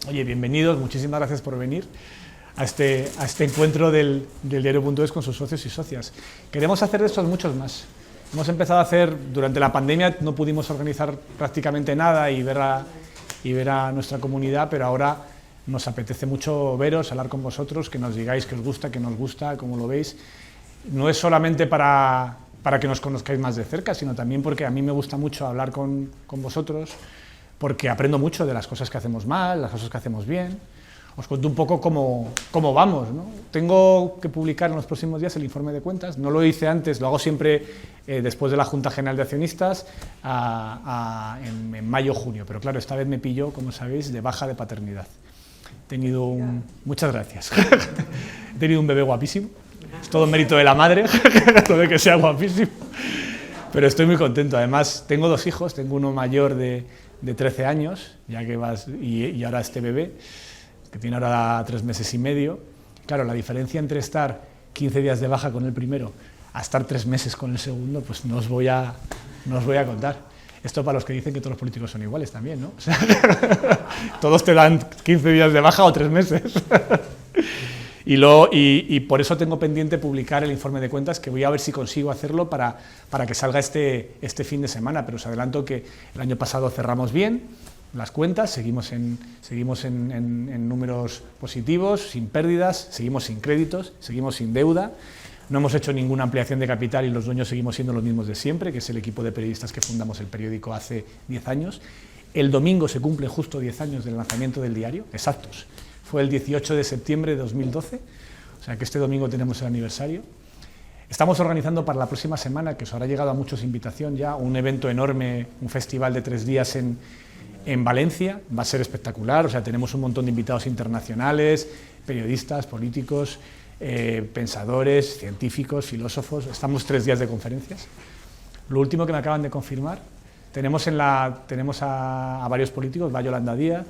Oye, bienvenidos, muchísimas gracias por venir a este encuentro del diario.es con sus socios y socias. Queremos hacer de estos muchos más. Hemos empezado a hacer, durante la pandemia no pudimos organizar prácticamente nada y ver a nuestra comunidad, pero ahora nos apetece mucho veros, hablar con vosotros, que nos digáis qué os gusta, qué no os gusta, cómo lo veis. No es solamente para que nos conozcáis más de cerca, sino también porque a mí me gusta mucho hablar con vosotros, porque aprendo mucho de las cosas que hacemos mal, las cosas que hacemos bien. Os cuento un poco cómo vamos, ¿no? Tengo que publicar en los próximos días el informe de cuentas, no lo hice antes, lo hago siempre después de la Junta General de Accionistas en mayo-junio, pero claro, esta vez me pilló, como sabéis, de baja de paternidad. He tenido muchas gracias. He tenido un bebé guapísimo, es todo mérito de la madre, lo de que sea guapísimo, pero estoy muy contento. Además, tengo dos hijos, tengo uno mayor de 13 años, ya que y ahora este bebé, que tiene ahora 3 meses y medio. Claro, la diferencia entre estar 15 días de baja con el primero a estar 3 meses con el segundo, pues no os voy a contar. Esto para los que dicen que todos los políticos son iguales también, ¿no? O sea, todos te dan 15 días de baja o 3 meses. Y por eso tengo pendiente publicar el informe de cuentas, que voy a ver si consigo hacerlo para que salga este fin de semana, pero os adelanto que el año pasado cerramos bien las cuentas, seguimos en números positivos, sin pérdidas, seguimos sin créditos, seguimos sin deuda, no hemos hecho ninguna ampliación de capital y los dueños seguimos siendo los mismos de siempre, que es el equipo de periodistas que fundamos el periódico hace 10 años. El domingo se cumplen justo 10 años del lanzamiento del diario, exactos. Fue el 18 de septiembre de 2012, o sea que este domingo tenemos el aniversario. Estamos organizando para la próxima semana, que os habrá llegado a muchos invitación ya, un evento enorme, un festival de 3 días en Valencia. Va a ser espectacular, o sea, tenemos un montón de invitados internacionales, periodistas, políticos, pensadores, científicos, filósofos. Estamos 3 días de conferencias. Lo último que me acaban de confirmar, tenemos a varios políticos, va Yolanda Díaz,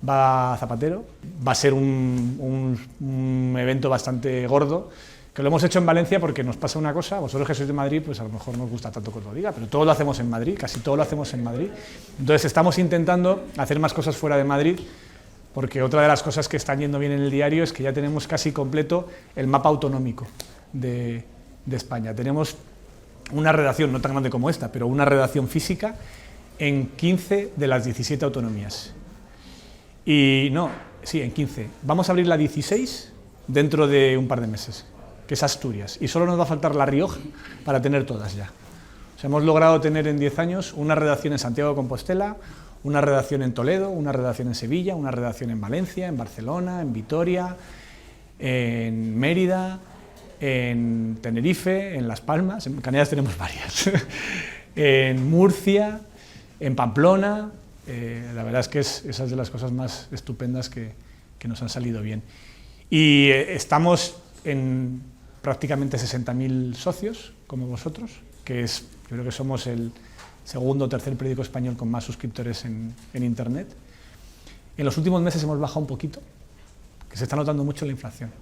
va Zapatero, va a ser un evento bastante gordo, que lo hemos hecho en Valencia porque nos pasa una cosa, vosotros que sois de Madrid, pues a lo mejor no os gusta tanto que os lo diga, pero todo lo hacemos en Madrid, casi todo lo hacemos en Madrid. Entonces estamos intentando hacer más cosas fuera de Madrid, porque otra de las cosas que están yendo bien en el diario es que ya tenemos casi completo el mapa autonómico de España. Tenemos una redacción, no tan grande como esta, pero una redacción física en 15 de las 17 autonomías. En 15. Vamos a abrir la 16 dentro de un par de meses, que es Asturias, y solo nos va a faltar La Rioja para tener todas ya. O sea, hemos logrado tener en 10 años una redacción en Santiago de Compostela, una redacción en Toledo, una redacción en Sevilla, una redacción en Valencia, en Barcelona, en Vitoria, en Mérida, en Tenerife, en Las Palmas, en Canarias tenemos varias, en Murcia, en Pamplona. La verdad es que esa es de las cosas más estupendas que nos han salido bien. Y estamos en prácticamente 60.000 socios, como vosotros, yo creo que somos el segundo o tercer periódico español con más suscriptores en Internet. En los últimos meses hemos bajado un poquito, que se está notando mucho la inflación.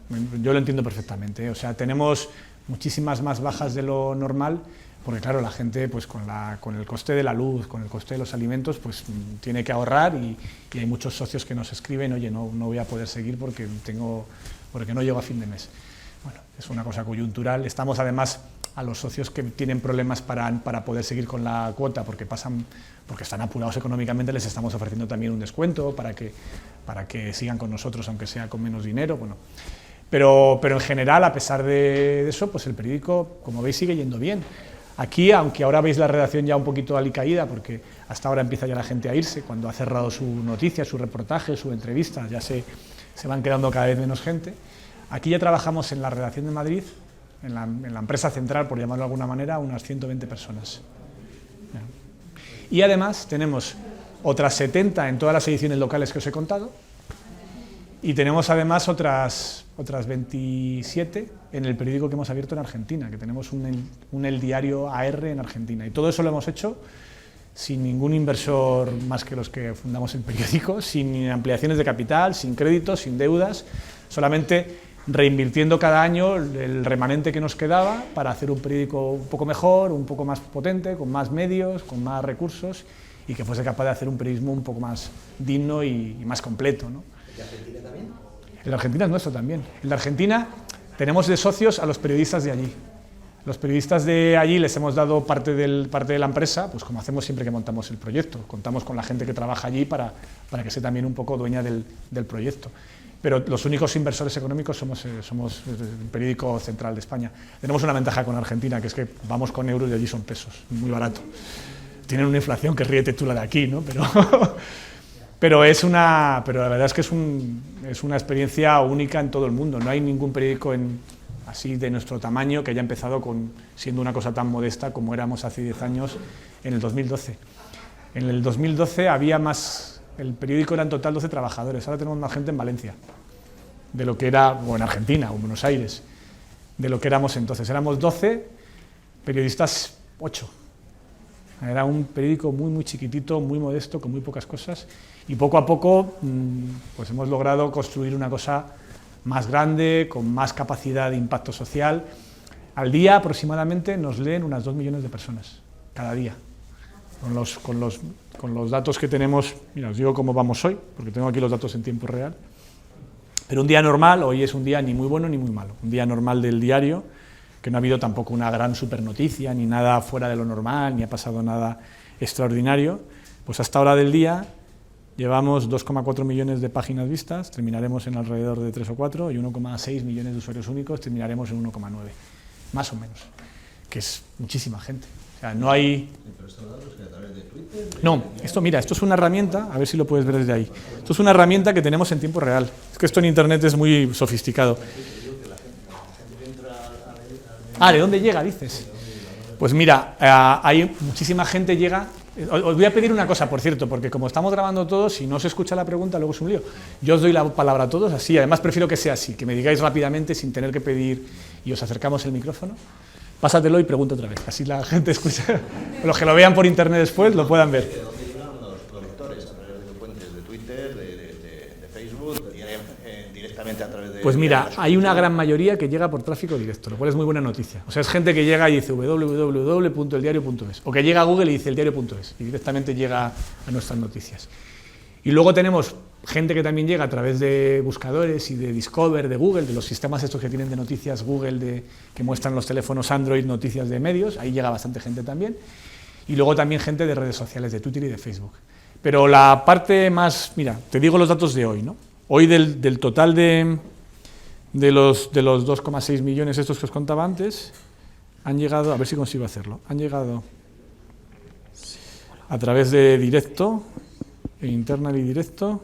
Yo lo entiendo perfectamente, o sea, tenemos muchísimas más bajas de lo normal, porque claro, la gente pues con el coste de la luz, con el coste de los alimentos, pues tiene que ahorrar y hay muchos socios que nos escriben, oye, no voy a poder seguir porque no llego a fin de mes. Bueno, es una cosa coyuntural. Estamos además a los socios que tienen problemas para poder seguir con la cuota porque están apurados económicamente, les estamos ofreciendo también un descuento para que sigan con nosotros, aunque sea con menos dinero. Bueno, pero en general, a pesar de eso, pues el periódico, como veis, sigue yendo bien. Aquí, aunque ahora veis la redacción ya un poquito alicaída, porque hasta ahora empieza ya la gente a irse, cuando ha cerrado su noticia, su reportaje, su entrevista, ya se van quedando cada vez menos gente. Aquí ya trabajamos en la redacción de Madrid, en la empresa central, por llamarlo de alguna manera, unas 120 personas. Y además tenemos otras 70 en todas las ediciones locales que os he contado, y tenemos además otras 27 en el periódico que hemos abierto en Argentina, que tenemos El Diario AR en Argentina. Y todo eso lo hemos hecho sin ningún inversor más que los que fundamos el periódico, sin ampliaciones de capital, sin créditos, sin deudas, solamente reinvirtiendo cada año el remanente que nos quedaba para hacer un periódico un poco mejor, un poco más potente, con más medios, con más recursos y que fuese capaz de hacer un periodismo un poco más digno y más completo, ¿no? ¿El de Argentina también? El de Argentina es nuestro también. El de Argentina tenemos de socios a los periodistas de allí. Los periodistas de allí les hemos dado parte de la empresa, pues como hacemos siempre que montamos el proyecto. Contamos con la gente que trabaja allí para que sea también un poco dueña del proyecto. Pero los únicos inversores económicos somos el periódico central de España. Tenemos una ventaja con Argentina, que es que vamos con euros y allí son pesos, muy barato. Tienen una inflación que ríete tú la de aquí, ¿no? Pero la verdad es que es una experiencia única en todo el mundo. No hay ningún periódico así de nuestro tamaño que haya empezado siendo una cosa tan modesta como éramos hace 10 años en el 2012. En el 2012 había más, el periódico era en total 12 trabajadores, ahora tenemos más gente en Valencia, de lo que era, o en Argentina, o en Buenos Aires, de lo que éramos entonces. Éramos 12, periodistas 8. Era un periódico muy, muy chiquitito, muy modesto, con muy pocas cosas, y poco a poco pues hemos logrado construir una cosa más grande, con más capacidad de impacto social. Al día aproximadamente nos leen unas 2 millones de personas, cada día. Con los datos que tenemos, mira, os digo cómo vamos hoy, porque tengo aquí los datos en tiempo real. Pero un día normal, hoy es un día ni muy bueno ni muy malo, un día normal del diario, que no ha habido tampoco una gran supernoticia, ni nada fuera de lo normal, ni ha pasado nada extraordinario. Pues hasta hora del día llevamos 2,4 millones de páginas vistas, terminaremos en alrededor de 3 o 4, y 1,6 millones de usuarios únicos, terminaremos en 1,9, más o menos, que es muchísima gente. O sea, no hay... ¿Pero estos datos que a través de Twitter? No, esto es una herramienta, a ver si lo puedes ver desde ahí. Esto es una herramienta que tenemos en tiempo real. Es que esto en Internet es muy sofisticado. ¿De dónde llega, dices? Pues mira, hay muchísima gente llega... Os voy a pedir una cosa, por cierto, porque como estamos grabando todos, si no se escucha la pregunta, luego es un lío. Yo os doy la palabra a todos, así, además prefiero que sea así, que me digáis rápidamente sin tener que pedir y os acercamos el micrófono. Pásatelo y pregunta otra vez, así la gente escucha. Los que lo vean por internet después lo puedan ver. ¿De dónde llegan los lectores? ¿A través de fuentes de Twitter, de Facebook, directamente a través de...? Pues mira, hay una gran mayoría que llega por tráfico directo, lo cual es muy buena noticia. O sea, es gente que llega y dice www.eldiario.es, o que llega a Google y dice eldiario.es, y directamente llega a nuestras noticias. Y luego tenemos gente que también llega a través de buscadores y de Discover, de Google, de los sistemas estos que tienen de noticias Google, que muestran los teléfonos Android noticias de medios, ahí llega bastante gente también. Y luego también gente de redes sociales, de Twitter y de Facebook. Pero la parte más, mira, te digo los datos de hoy, ¿no? Hoy del total de los 2,6 millones estos que os contaba antes, han llegado, a ver si consigo hacerlo, han llegado a través de directo, e internal y directo,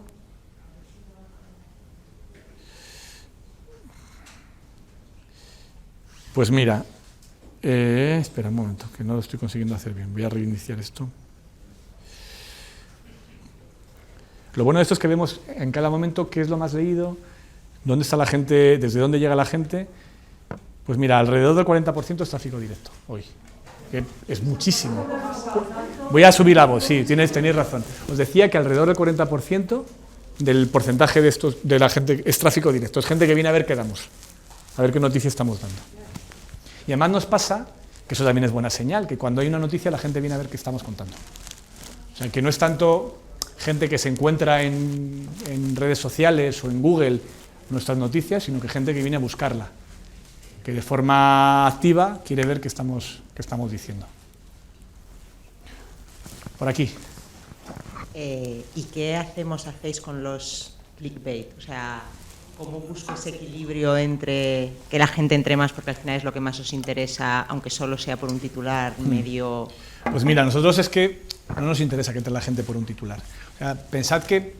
pues mira, espera un momento, que no lo estoy consiguiendo hacer bien, voy a reiniciar esto. Lo bueno de esto es que vemos en cada momento qué es lo más leído, dónde está la gente, desde dónde llega la gente. Pues mira, alrededor del 40% es tráfico directo hoy, que es muchísimo. Voy a subir la voz, sí, tenéis razón. Os decía que alrededor del 40% del porcentaje de la gente es tráfico directo, es gente que viene a ver qué damos, a ver qué noticias estamos dando. Y además nos pasa, que eso también es buena señal, que cuando hay una noticia la gente viene a ver qué estamos contando. O sea, que no es tanto gente que se encuentra en redes sociales o en Google nuestras noticias, sino que gente que viene a buscarla, que de forma activa quiere ver qué estamos diciendo. Por aquí. ¿Y qué hacéis con los clickbait? O sea, ¿cómo busco ese equilibrio entre que la gente entre más, porque al final es lo que más os interesa, aunque solo sea por un titular medio...? Pues mira, nosotros es que no nos interesa que entre la gente por un titular. O sea, pensad que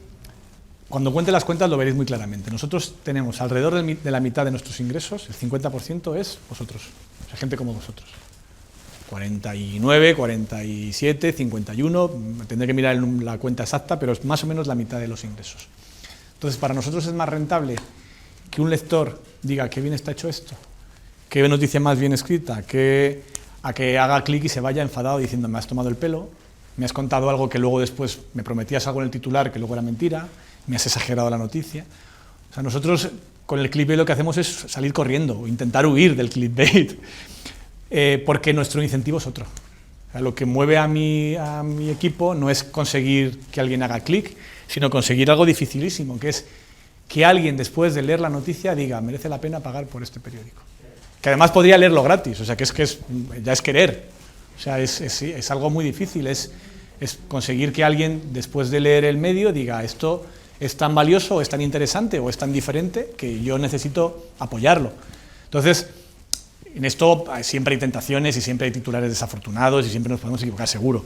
cuando cuente las cuentas lo veréis muy claramente. Nosotros tenemos alrededor de la mitad de nuestros ingresos, el 50% es vosotros, o sea, gente como vosotros. 49, 47, 51, tendré que mirar la cuenta exacta, pero es más o menos la mitad de los ingresos. Entonces, para nosotros es más rentable que un lector diga qué bien está hecho esto, qué noticia más bien escrita, a que haga clic y se vaya enfadado diciendo me has tomado el pelo, me has contado algo que luego después me prometías algo en el titular que luego era mentira, me has exagerado la noticia. O sea, nosotros con el clickbait lo que hacemos es salir corriendo o intentar huir del clickbait, porque nuestro incentivo es otro. O sea, lo que mueve a mi equipo no es conseguir que alguien haga clic, sino conseguir algo dificilísimo, que es que alguien después de leer la noticia diga, merece la pena pagar por este periódico. Que además podría leerlo gratis, o sea, ya es querer. O sea, es algo muy difícil, es conseguir que alguien después de leer el medio diga, esto es tan valioso, o es tan interesante, o es tan diferente, que yo necesito apoyarlo. Entonces, en esto siempre hay tentaciones y siempre hay titulares desafortunados y siempre nos podemos equivocar, seguro.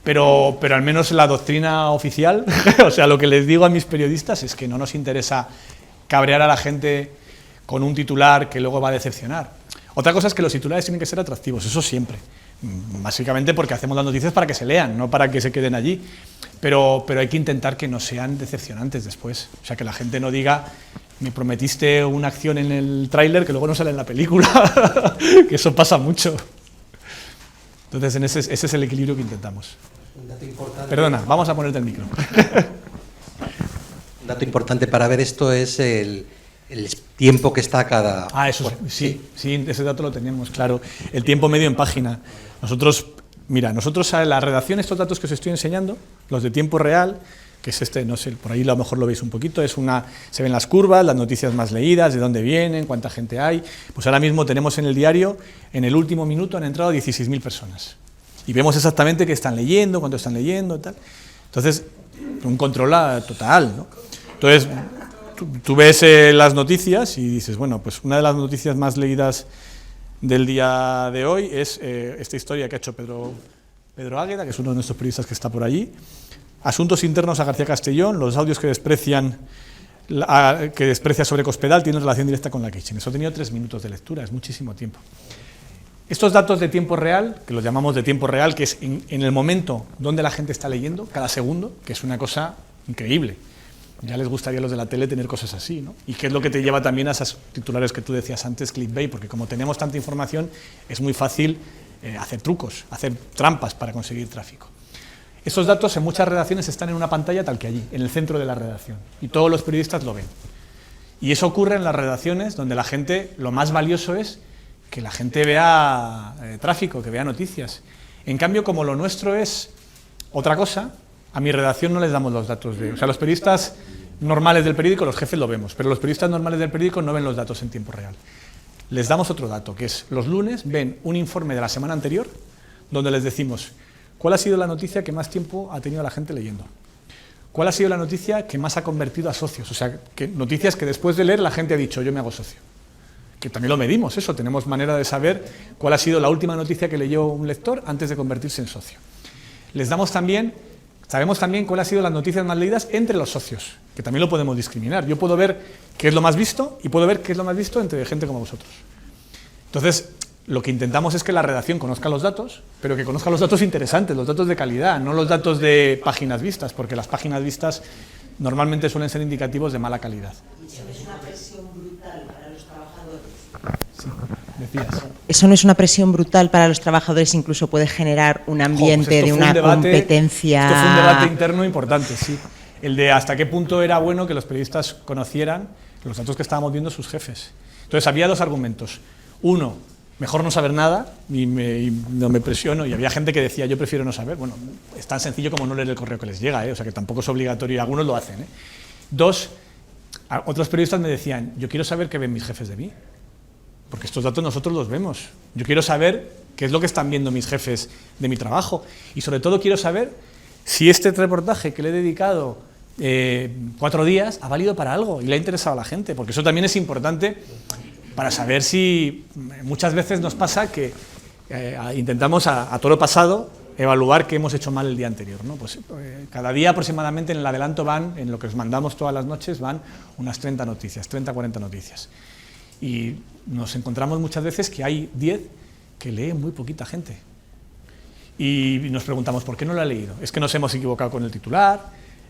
Pero al menos la doctrina oficial, o sea, lo que les digo a mis periodistas es que no nos interesa cabrear a la gente con un titular que luego va a decepcionar. Otra cosa es que los titulares tienen que ser atractivos, eso siempre. Básicamente porque hacemos las noticias para que se lean, no para que se queden allí. Pero hay que intentar que no sean decepcionantes después. O sea, que la gente no diga, me prometiste una acción en el tráiler que luego no sale en la película, que eso pasa mucho. Entonces, ese es el equilibrio que intentamos. Un dato importante. Perdona, vamos a ponerte el micro. Un dato importante para ver esto es el tiempo que está cada... Eso sí, ese dato lo tenemos, claro. El tiempo medio en página. Nosotros a la redacción, estos datos que os estoy enseñando, los de tiempo real, que es no sé, por ahí a lo mejor lo veis un poquito, se ven las curvas, las noticias más leídas, de dónde vienen, cuánta gente hay. Pues ahora mismo tenemos en el diario, en el último minuto han entrado 16.000 personas. Y vemos exactamente qué están leyendo, cuánto están leyendo, tal. Entonces, un control total, ¿no? Entonces, tú ves las noticias y dices, bueno, pues una de las noticias más leídas del día de hoy es esta historia que ha hecho Pedro Águeda, que es uno de nuestros periodistas que está por allí. Asuntos internos a García Castellón, los audios que desprecia sobre Cospedal tienen relación directa con la Kitchen. Eso ha tenido 3 minutos de lectura, es muchísimo tiempo. Estos datos de tiempo real, que los llamamos de tiempo real, que es en el momento donde la gente está leyendo, cada segundo, que es una cosa increíble. Ya les gustaría a los de la tele tener cosas así, ¿no? Y qué es lo que te lleva también a esos titulares que tú decías antes, clickbait, porque como tenemos tanta información, es muy fácil hacer trucos, hacer trampas para conseguir tráfico. Estos datos en muchas redacciones están en una pantalla tal que allí, en el centro de la redacción, y todos los periodistas lo ven. Y eso ocurre en las redacciones donde la gente, lo más valioso es que la gente vea tráfico, que vea noticias. En cambio, como lo nuestro es otra cosa, a mi redacción no les damos los datos o sea, los periodistas normales del periódico, los jefes lo vemos, pero los periodistas normales del periódico no ven los datos en tiempo real. Les damos otro dato, que es los lunes ven un informe de la semana anterior, donde les decimos cuál ha sido la noticia que más tiempo ha tenido la gente leyendo, cuál ha sido la noticia que más ha convertido a socios, o sea, noticias que después de leer la gente ha dicho, yo me hago socio. Que también lo medimos, eso, tenemos manera de saber cuál ha sido la última noticia que leyó un lector antes de convertirse en socio. Sabemos también cuáles han sido las noticias más leídas entre los socios, que también lo podemos discriminar. Yo puedo ver qué es lo más visto y puedo ver qué es lo más visto entre gente como vosotros. Entonces, lo que intentamos es que la redacción conozca los datos, pero que conozca los datos interesantes, los datos de calidad, no los datos de páginas vistas, porque las páginas vistas normalmente suelen ser indicativos de mala calidad. ¿Eso no es una presión brutal para los trabajadores? Sí, decías. ¿Eso no es una presión brutal para los trabajadores? Incluso puede generar un ambiente de una competencia... Esto fue un debate interno importante, sí. El de hasta qué punto era bueno que los periodistas conocieran los datos que estábamos viendo sus jefes. Entonces había 2 argumentos. Uno, mejor no saber nada y no me presiono. Y había gente que decía, yo prefiero no saber. Bueno, es tan sencillo como no leer el correo que les llega, o sea que tampoco es obligatorio y algunos lo hacen. 2, otros periodistas me decían, yo quiero saber qué ven mis jefes de mí. Porque estos datos nosotros los vemos. Yo quiero saber qué es lo que están viendo mis jefes de mi trabajo. Y sobre todo quiero saber si este reportaje que le he dedicado 4 días ha valido para algo y le ha interesado a la gente. Porque eso también es importante para saber si muchas veces nos pasa que intentamos a toro pasado evaluar qué hemos hecho mal el día anterior, ¿no? Pues cada día aproximadamente en el adelanto en lo que os mandamos todas las noches, van unas 30 noticias, 30 40 noticias. Y nos encontramos muchas veces que hay 10 que lee muy poquita gente. Y nos preguntamos, ¿por qué no lo ha leído? ¿Es que nos hemos equivocado con el titular?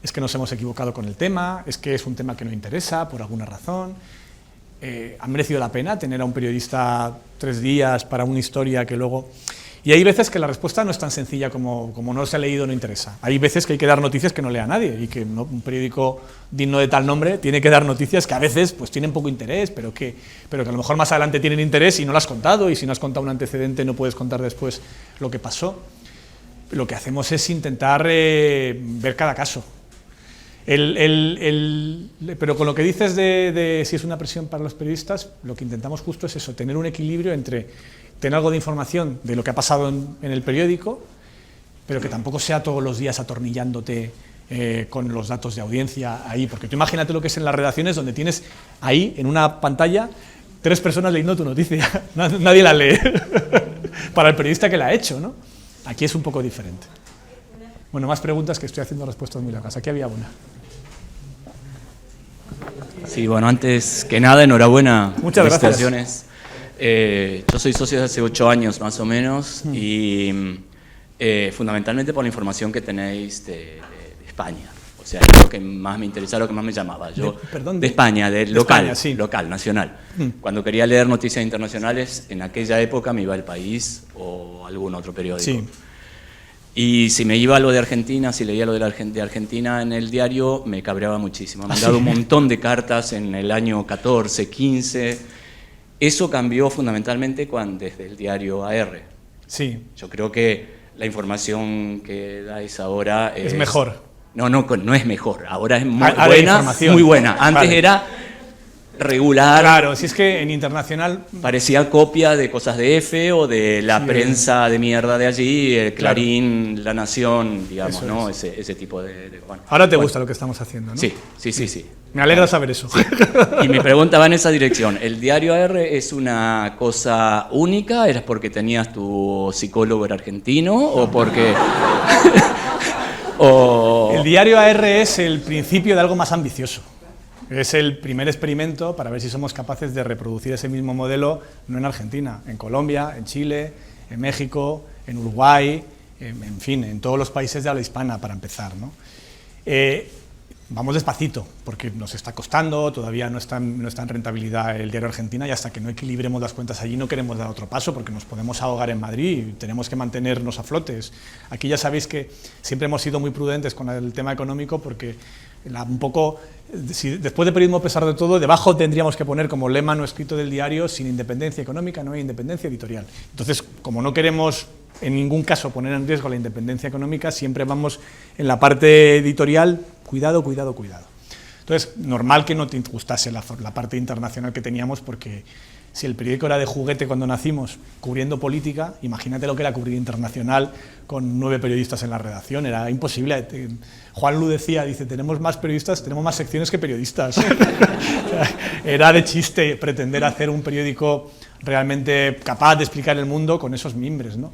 ¿Es que nos hemos equivocado con el tema? ¿Es que es un tema que no interesa por alguna razón? ¿Ha merecido la pena tener a un periodista 3 días para una historia que luego...? Y hay veces que la respuesta no es tan sencilla como no se ha leído, no interesa. Hay veces que hay que dar noticias que no lea nadie y que un periódico digno de tal nombre tiene que dar noticias que a veces pues tienen poco interés, pero que a lo mejor más adelante tienen interés y no lo has contado, y si no has contado un antecedente no puedes contar después lo que pasó. lo que hacemos es intentar ver cada caso. Pero con lo que dices de si es una presión para los periodistas, lo que intentamos justo es eso, tener un equilibrio entre tener algo de información de lo que ha pasado en el periódico, pero que tampoco sea todos los días atornillándote con los datos de audiencia ahí, porque tú imagínate lo que es en las redacciones donde tienes ahí en una pantalla 3 personas leyendo tu noticia, nadie la lee, para el periodista que la ha hecho, ¿no? Aquí es un poco diferente. Bueno, más preguntas, que estoy haciendo respuestas muy largas. Aquí había una. Sí, bueno, antes que nada, enhorabuena. Muchas gracias. Felicitaciones. Yo soy socio de hace 8 años más o menos y fundamentalmente por la información que tenéis de España. O sea, es lo que más me interesaba, lo que más me llamaba. Yo, de España, local, España, sí. Local, nacional. Cuando quería leer noticias internacionales, en aquella época me iba al País o algún otro periódico. Sí. Y si me iba a lo de Argentina, si leía lo de Argentina en el diario, me cabreaba muchísimo. Me han dado un montón de cartas en el año 14, 15. Eso cambió fundamentalmente desde el diario AR. Sí. Yo creo que la información que dais ahora es mejor. No es mejor. Ahora es muy muy buena. Antes era regular. Claro, si es que en internacional parecía copia de cosas de F o de la prensa de mierda de allí, el Clarín, claro. La Nación, digamos, eso ¿no? Ese tipo de bueno. Ahora te gusta lo que estamos haciendo, ¿no? Sí. Me alegra saber eso. Y mi pregunta va en esa dirección. ¿El diario AR es una cosa única? ¿Eras porque tenías tu psicólogo era argentino o porque El diario AR es el principio de algo más ambicioso. Es el primer experimento para ver si somos capaces de reproducir ese mismo modelo, no en Argentina, en Colombia, en Chile, en México, en Uruguay, en fin, en todos los países de habla hispana, para empezar, ¿no? Vamos despacito, porque nos está costando, todavía no está en rentabilidad el diario Argentina, y hasta que no equilibremos las cuentas allí no queremos dar otro paso, porque nos podemos ahogar en Madrid y tenemos que mantenernos a flotes. Aquí ya sabéis que siempre hemos sido muy prudentes con el tema económico, porque un poco, después de periodismo a pesar de todo, debajo tendríamos que poner como lema no escrito del diario: sin independencia económica no hay independencia editorial. Entonces, como no queremos en ningún caso poner en riesgo la independencia económica, siempre vamos en la parte editorial, cuidado. Entonces, normal que no te gustase la parte internacional que teníamos, porque si el periódico era de juguete cuando nacimos, cubriendo política, imagínate lo que era cubrir internacional con 9 periodistas en la redacción, era imposible. Juan Lu decía, tenemos más periodistas, tenemos más secciones que periodistas. Era de chiste pretender hacer un periódico realmente capaz de explicar el mundo con esos mimbres, ¿no?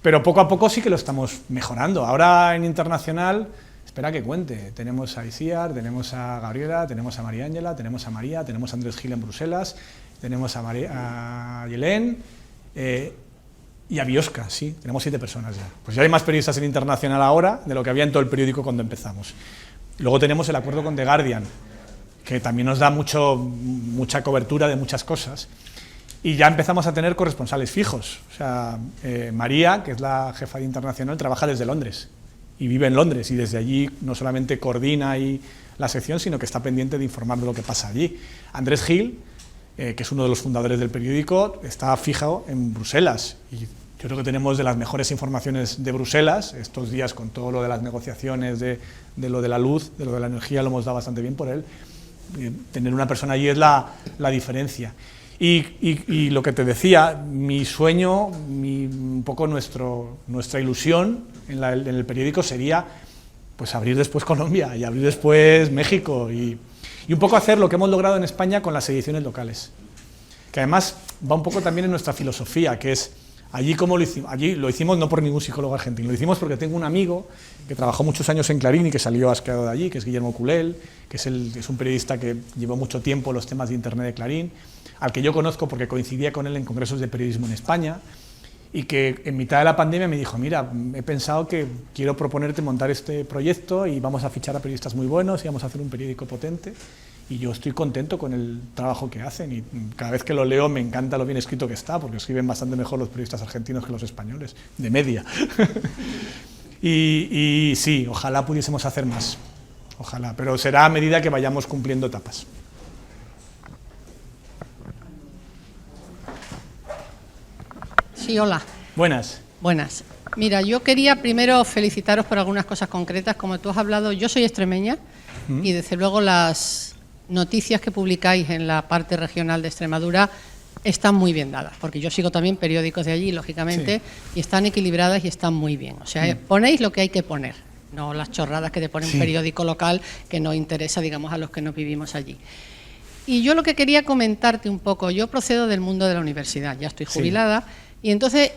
Pero poco a poco sí que lo estamos mejorando. Ahora en internacional, espera que cuente, tenemos a Isiar, tenemos a Gabriela, tenemos a María Ángela, tenemos a María, tenemos a Andrés Gil en Bruselas, tenemos a Yelén y a Biosca, sí, tenemos 7 personas ya. Pues ya hay más periodistas en internacional ahora de lo que había en todo el periódico cuando empezamos. Luego tenemos el acuerdo con The Guardian, que también nos da mucha cobertura de muchas cosas. Y ya empezamos a tener corresponsales fijos. O sea, María, que es la jefa de internacional, trabaja desde Londres y vive en Londres, y desde allí no solamente coordina ahí la sección, sino que está pendiente de informar de lo que pasa allí. Andrés Gil, que es uno de los fundadores del periódico, está fijo en Bruselas, y yo creo que tenemos de las mejores informaciones de Bruselas. Estos días, con todo lo de las negociaciones de lo de la luz, de lo de la energía, lo hemos dado bastante bien por él. Tener una persona allí es la diferencia. Y lo que te decía, mi sueño, un poco nuestra ilusión en el periódico sería pues abrir después Colombia y abrir después México y un poco hacer lo que hemos logrado en España con las ediciones locales, que además va un poco también en nuestra filosofía, que es allí lo hicimos no por ningún psicólogo argentino, lo hicimos porque tengo un amigo que trabajó muchos años en Clarín y que salió asqueado de allí, que es Guillermo Culel, que es un periodista que llevó mucho tiempo los temas de Internet de Clarín, al que yo conozco porque coincidía con él en congresos de periodismo en España, y que en mitad de la pandemia me dijo: mira, he pensado que quiero proponerte montar este proyecto y vamos a fichar a periodistas muy buenos y vamos a hacer un periódico potente, y yo estoy contento con el trabajo que hacen, y cada vez que lo leo me encanta lo bien escrito que está, porque escriben bastante mejor los periodistas argentinos que los españoles, de media. y sí, ojalá pudiésemos hacer más, ojalá, pero será a medida que vayamos cumpliendo etapas. Sí, hola. Buenas. Buenas. Mira, yo quería primero felicitaros por algunas cosas concretas. Como tú has hablado, yo soy extremeña y desde luego las noticias que publicáis en la parte regional de Extremadura están muy bien dadas, porque yo sigo también periódicos de allí, lógicamente, y están equilibradas y están muy bien. O sea, ponéis lo que hay que poner, no las chorradas que te pone un periódico local que no interesa, digamos, a los que no vivimos allí. Y yo lo que quería comentarte un poco, yo procedo del mundo de la universidad, ya estoy jubilada, y entonces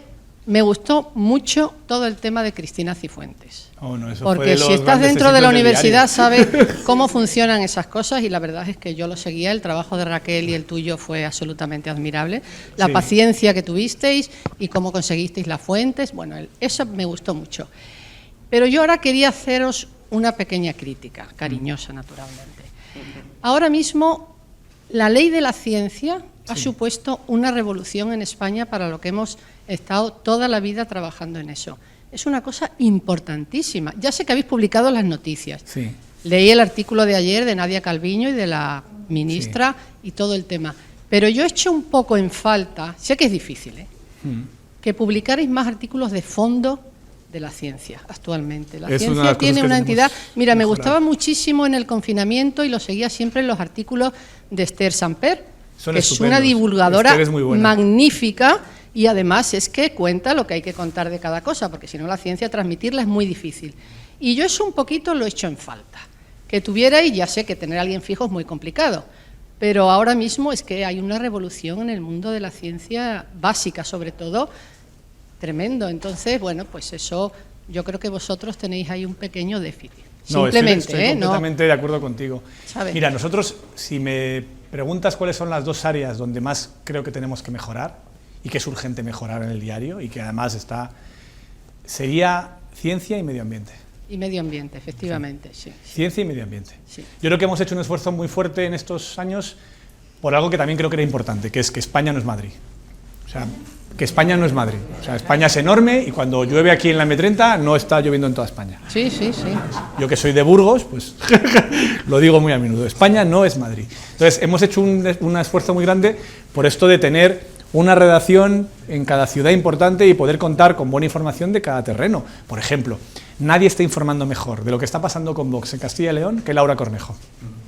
me gustó mucho todo el tema de Cristina Cifuentes. Oh, no, eso porque fue de si los estás grandes dentro de la éxitos del universidad diario. sabes cómo funcionan esas cosas y la verdad es que yo lo seguía, el trabajo de Raquel y el tuyo fue absolutamente admirable. La paciencia que tuvisteis y cómo conseguisteis las fuentes, bueno, eso me gustó mucho. Pero yo ahora quería haceros una pequeña crítica, cariñosa naturalmente. Ahora mismo la ley de la ciencia ha supuesto una revolución en España para lo que hemos estado toda la vida trabajando en eso. Es una cosa importantísima. Ya sé que habéis publicado las noticias. Sí. Leí el artículo de ayer de Nadia Calviño y de la ministra y todo el tema. Pero yo echo un poco en falta, sé que es difícil, que publicarais más artículos de fondo de la ciencia actualmente. La ciencia tiene una entidad... Mira, me gustaba muchísimo en el confinamiento y lo seguía siempre en los artículos de Esther Samper, que es una divulgadora magnífica y además es que cuenta lo que hay que contar de cada cosa, porque si no la ciencia transmitirla es muy difícil. Y yo eso un poquito lo echo en falta. Que tuvierais, ya sé que tener a alguien fijo es muy complicado, pero ahora mismo es que hay una revolución en el mundo de la ciencia básica, sobre todo, tremendo. Entonces, bueno, pues eso, yo creo que vosotros tenéis ahí un pequeño déficit. No, simplemente, estoy completamente de acuerdo contigo. ¿Sabes? Mira, nosotros, si me preguntas cuáles son las dos áreas donde más creo que tenemos que mejorar y que es urgente mejorar en el diario y que además sería ciencia y medio ambiente. Y medio ambiente, efectivamente, sí. Ciencia y medio ambiente. Sí. Yo creo que hemos hecho un esfuerzo muy fuerte en estos años por algo que también creo que era importante, que es que España no es Madrid. O sea, que España no es Madrid. O sea, España es enorme y cuando llueve aquí en la M30 no está lloviendo en toda España. Sí, sí, sí. Yo que soy de Burgos, pues lo digo muy a menudo. España no es Madrid. Entonces, hemos hecho un esfuerzo muy grande por esto de tener una redacción en cada ciudad importante y poder contar con buena información de cada terreno. Por ejemplo, nadie está informando mejor de lo que está pasando con Vox en Castilla y León que Laura Cornejo,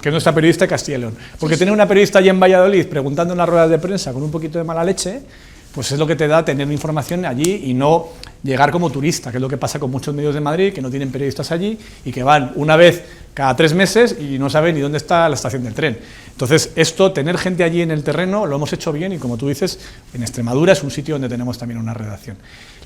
que es nuestra periodista de Castilla y León. Porque tener una periodista allí en Valladolid preguntando en las ruedas de prensa con un poquito de mala leche, pues es lo que te da tener información allí y no llegar como turista, que es lo que pasa con muchos medios de Madrid, que no tienen periodistas allí y que van una vez cada 3 meses y no saben ni dónde está la estación del tren. Entonces, tener gente allí en el terreno, lo hemos hecho bien y, como tú dices, en Extremadura es un sitio donde tenemos también una redacción.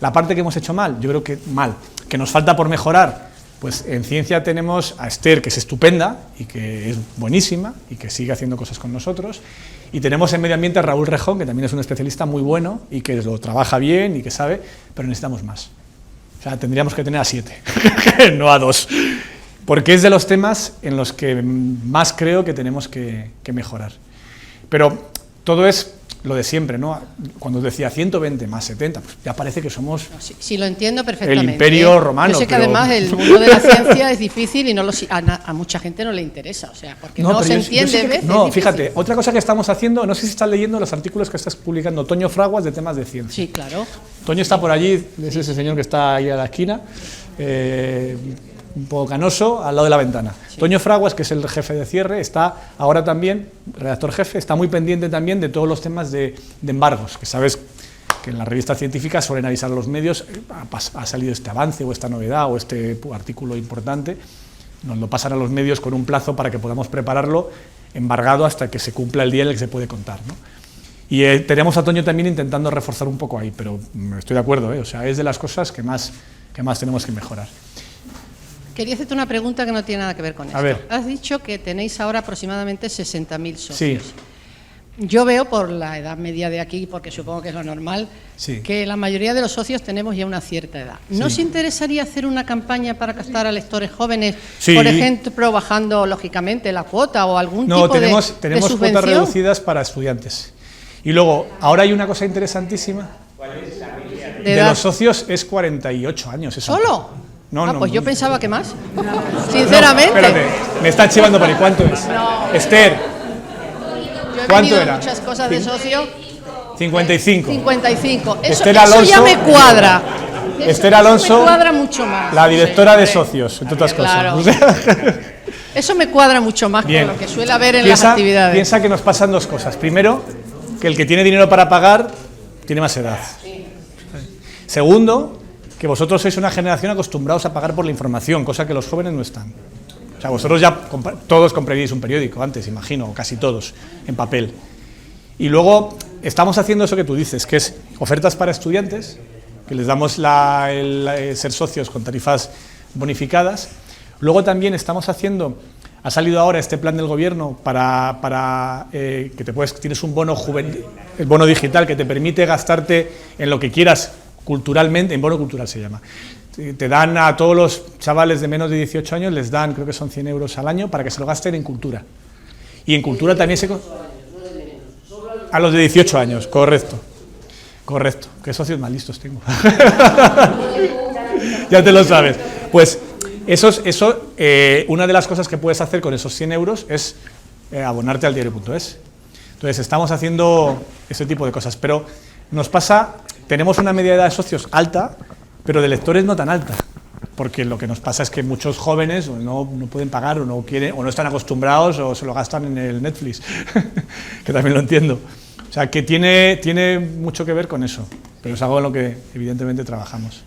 La parte que hemos hecho mal, yo creo que mal, que nos falta por mejorar, pues en ciencia tenemos a Esther, que es estupenda y que es buenísima y que sigue haciendo cosas con nosotros, y tenemos en medio ambiente a Raúl Rejón, que también es un especialista muy bueno y que lo trabaja bien y que sabe, pero necesitamos más. O sea, tendríamos que tener a 7, no a 2, porque es de los temas en los que más creo que tenemos que mejorar. Pero todo es lo de siempre, ¿no? Cuando os decía 120 más 70, pues ya parece que somos Sí, lo entiendo perfectamente. el Imperio Romano. Yo sé que pero... además el mundo de la ciencia es difícil y a mucha gente no le interesa, o sea, porque no se entiende. ¿Ves? No, fíjate, otra cosa que estamos haciendo, no sé si estás leyendo los artículos que estás publicando Toño Fraguas de temas de ciencia. Sí, claro. Toño está por allí, es ese señor que está ahí a la esquina, un poco canoso, al lado de la ventana. Sí. Toño Fraguas, que es el jefe de cierre, está ahora también, redactor jefe, está muy pendiente también de todos los temas de embargos, que sabes que en las revistas científicas suelen avisar a los medios, ha salido este avance o esta novedad o este artículo importante, nos lo pasan a los medios con un plazo para que podamos prepararlo embargado hasta que se cumpla el día en el que se puede contar, ¿no? Y tenemos a Toño también intentando reforzar un poco ahí, pero estoy de acuerdo, o sea, es de las cosas que más tenemos que mejorar. Quería hacerte una pregunta que no tiene nada que ver con esto. A ver. Has dicho que tenéis ahora aproximadamente 60.000 socios. Sí. Yo veo por la edad media de aquí, porque supongo que es lo normal, sí, que la mayoría de los socios tenemos ya una cierta edad. ¿No os interesaría hacer una campaña para captar a lectores jóvenes, por ejemplo, bajando lógicamente la cuota o algún tipo de subvención? Tenemos cuotas reducidas para estudiantes. Y luego, ahora hay una cosa interesantísima. ¿Cuál es la media de los socios? Es 48 años. Eso. ¿Solo? No, pues yo pensaba que más. Sinceramente. No, espérate, me está chivando por ahí. ¿Cuánto es? No. Esther, yo he ¿cuánto era? Muchas cosas de socio. 55. 55. Eso Alonso, ya me cuadra. Esther Alonso, me cuadra mucho más. la directora de socios, entre otras claro. cosas. Eso me cuadra mucho más Bien. con lo que suele haber en las actividades. Piensa que nos pasan dos cosas. Primero, que el que tiene dinero para pagar tiene más edad. Segundo, que vosotros sois una generación acostumbrados a pagar por la información, cosa que los jóvenes no están. O sea, vosotros ya todos compraríais un periódico antes, imagino, o casi todos, en papel. Y luego estamos haciendo eso que tú dices, que es ofertas para estudiantes, que les damos el ser socios con tarifas bonificadas. Luego también estamos haciendo, ha salido ahora este plan del gobierno para que tienes un bono juvenil, el bono digital, que te permite gastarte en lo que quieras culturalmente, en bono cultural se llama. Te dan a todos los chavales de menos de 18 años, les dan, creo que son 100 euros al año, para que se lo gasten en cultura. Y en cultura también a los de 18 años, correcto. Correcto. Qué socios más listos tengo. Ya te lo sabes. Pues una de las cosas que puedes hacer con esos 100 euros es abonarte al diario.es. Entonces, estamos haciendo ese tipo de cosas. Pero nos pasa, tenemos una media edad de socios alta, pero de lectores no tan alta. Porque lo que nos pasa es que muchos jóvenes no pueden pagar o no quieren, o no están acostumbrados o se lo gastan en el Netflix, que también lo entiendo. O sea, que tiene mucho que ver con eso, pero es algo en lo que evidentemente trabajamos.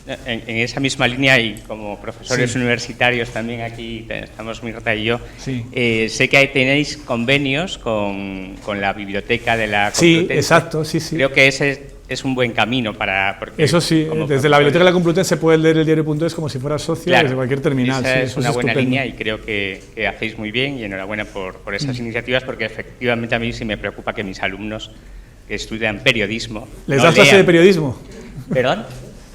En esa misma línea, y como profesores universitarios también aquí estamos Mirta y yo, sé que tenéis convenios con la biblioteca de la Complutense. Sí, exacto, sí. Creo que ese es un buen camino para... Eso sí, desde la biblioteca de la Complutense puedes leer el diario.es como si fueras socio, claro, desde cualquier terminal. Esa sí, es una buena estupendo. línea y creo que hacéis muy bien, y enhorabuena por esas iniciativas, porque efectivamente a mí sí me preocupa que mis alumnos que estudian periodismo... ¿Les das clase de periodismo? ¿Perdón?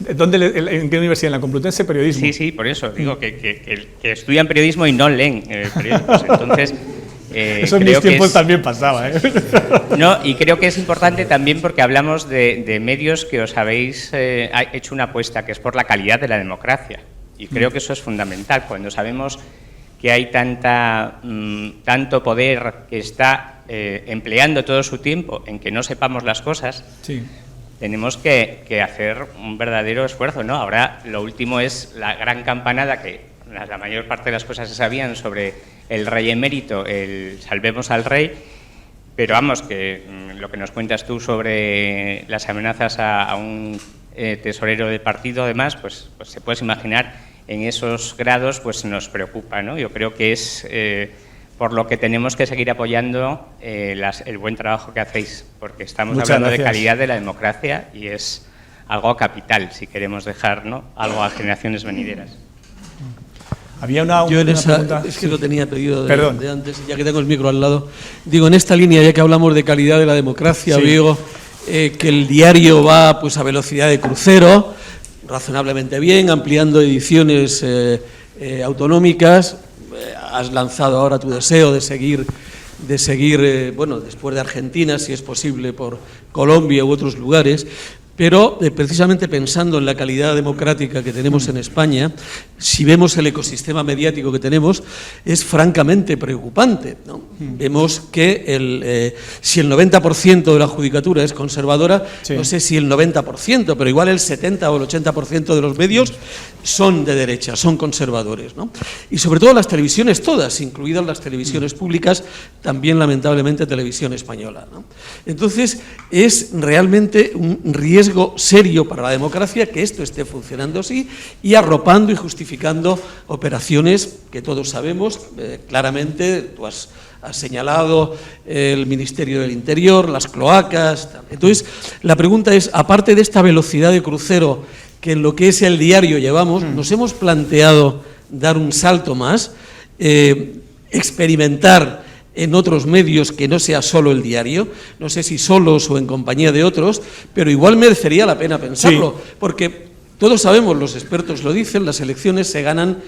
¿En qué universidad? ¿En la Complutense periodismo? Sí, por eso digo que estudian periodismo y no leen periódicos. Entonces, eso en mis tiempos también pasaba. No, y creo que es importante también porque hablamos de medios que os habéis hecho una apuesta, que es por la calidad de la democracia. Y creo que eso es fundamental. Cuando sabemos que hay tanto poder que está empleando todo su tiempo en que no sepamos las cosas, sí, tenemos que hacer un verdadero esfuerzo, ¿no? Ahora lo último es la gran campanada, que la mayor parte de las cosas se sabían sobre el rey emérito, el salvemos al rey, pero vamos, que lo que nos cuentas tú sobre las amenazas a un tesorero de partido, además, pues se puedes imaginar, en esos grados pues nos preocupa, ¿no? Yo creo que es por lo que tenemos que seguir apoyando el buen trabajo que hacéis, porque estamos hablando de calidad de la democracia y es algo capital si queremos dejar, ¿no?, algo a generaciones venideras. Había una Yo pregunta. Es que lo tenía pedido de antes, ya que tengo el micro al lado. Digo, en esta línea, ya que hablamos de calidad de la democracia, sí, digo que el diario va pues a velocidad de crucero, razonablemente bien, ampliando ediciones autonómicas. Has lanzado ahora tu deseo de seguir, bueno, después de Argentina, si es posible, por Colombia u otros lugares, pero precisamente pensando en la calidad democrática que tenemos en España, si vemos el ecosistema mediático que tenemos, es francamente preocupante, ¿no? Vemos que si el 90% de la judicatura es conservadora, sí, no sé si el 90%, pero igual el 70 o el 80% de los medios son de derecha, son conservadores, ¿no? Y sobre todo las televisiones todas, incluidas las televisiones públicas, también lamentablemente televisión española, ¿no? Entonces es realmente un riesgo serio para la democracia que esto esté funcionando así y arropando y justificando operaciones que todos sabemos claramente. Tú has señalado el Ministerio del Interior, las cloacas. Entonces, la pregunta es, aparte de esta velocidad de crucero que en lo que es el diario llevamos, nos hemos planteado dar un salto más, experimentar en otros medios que no sea solo el diario, no sé si solos o en compañía de otros, pero igual merecería la pena pensarlo, sí, porque todos sabemos, los expertos lo dicen, las elecciones se ganan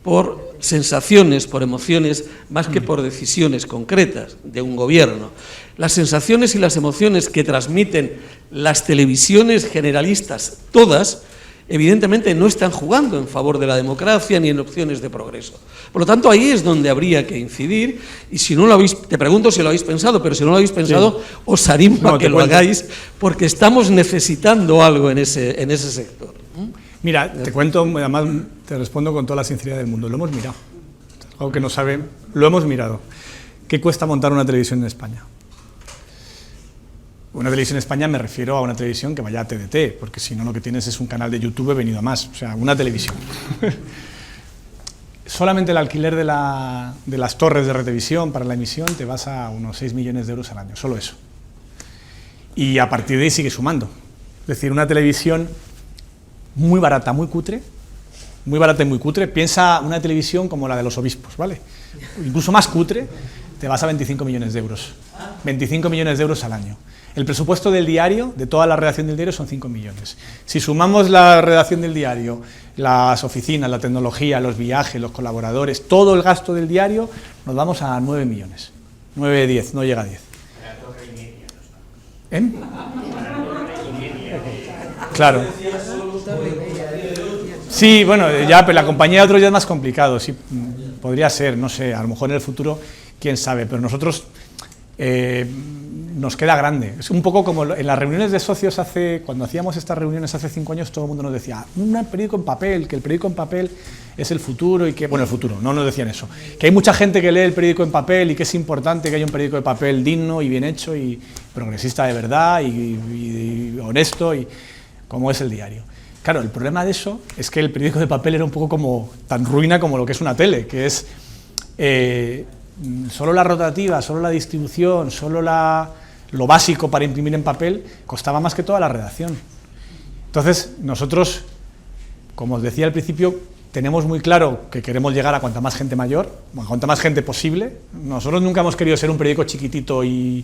por sensaciones, por emociones, más que por decisiones concretas de un gobierno. Las sensaciones y las emociones que transmiten las televisiones generalistas, todas, evidentemente no están jugando en favor de la democracia ni en opciones de progreso. Por lo tanto, ahí es donde habría que incidir, y si no lo habéis, te pregunto si lo habéis pensado, pero si no lo habéis pensado, sí, os animo a que lo hagáis, porque estamos necesitando algo en ese sector. Mira, te cuento, además te respondo con toda la sinceridad del mundo. Lo hemos mirado. Algo que no saben, lo hemos mirado. ¿Qué cuesta montar una televisión en España? Una televisión en España me refiero a una televisión que vaya a TDT, porque si no lo que tienes es un canal de YouTube venido a más, o sea, una televisión. Solamente el alquiler de las torres de retevisión para la emisión te vas a unos 6 millones de euros al año, solo eso. Y a partir de ahí sigue sumando. Es decir, una televisión muy barata, muy cutre, muy barata y muy cutre, piensa una televisión como la de los obispos, ¿vale? Incluso más cutre, te vas a 25 millones de euros. 25 millones de euros al año. El presupuesto del diario, de toda la redacción del diario, son 5 millones. Si sumamos la redacción del diario, las oficinas, la tecnología, los viajes, los colaboradores, todo el gasto del diario, nos vamos a 9 millones. 9, 10, no llega a 10. ¿Eh? Claro. Sí, bueno, ya, pero la compañía de otros ya es más complicado. Sí, podría ser, no sé, a lo mejor en el futuro, quién sabe, pero nosotros nos queda grande. Es un poco como en las reuniones de socios cuando hacíamos estas reuniones hace 5 años, todo el mundo nos decía, un periódico en papel, que el periódico en papel es el futuro y que, bueno, el futuro, no nos decían eso, que hay mucha gente que lee el periódico en papel y que es importante que haya un periódico de papel digno y bien hecho y progresista de verdad y honesto y como es el diario. Claro, el problema de eso es que el periódico de papel era un poco como tan ruina como lo que es una tele, que es solo la rotativa, solo la distribución, solo lo básico para imprimir en papel costaba más que toda la redacción. Entonces, nosotros, como os decía al principio, tenemos muy claro que queremos llegar a cuanta más gente mayor, a cuanta más gente posible. Nosotros nunca hemos querido ser un periódico chiquitito y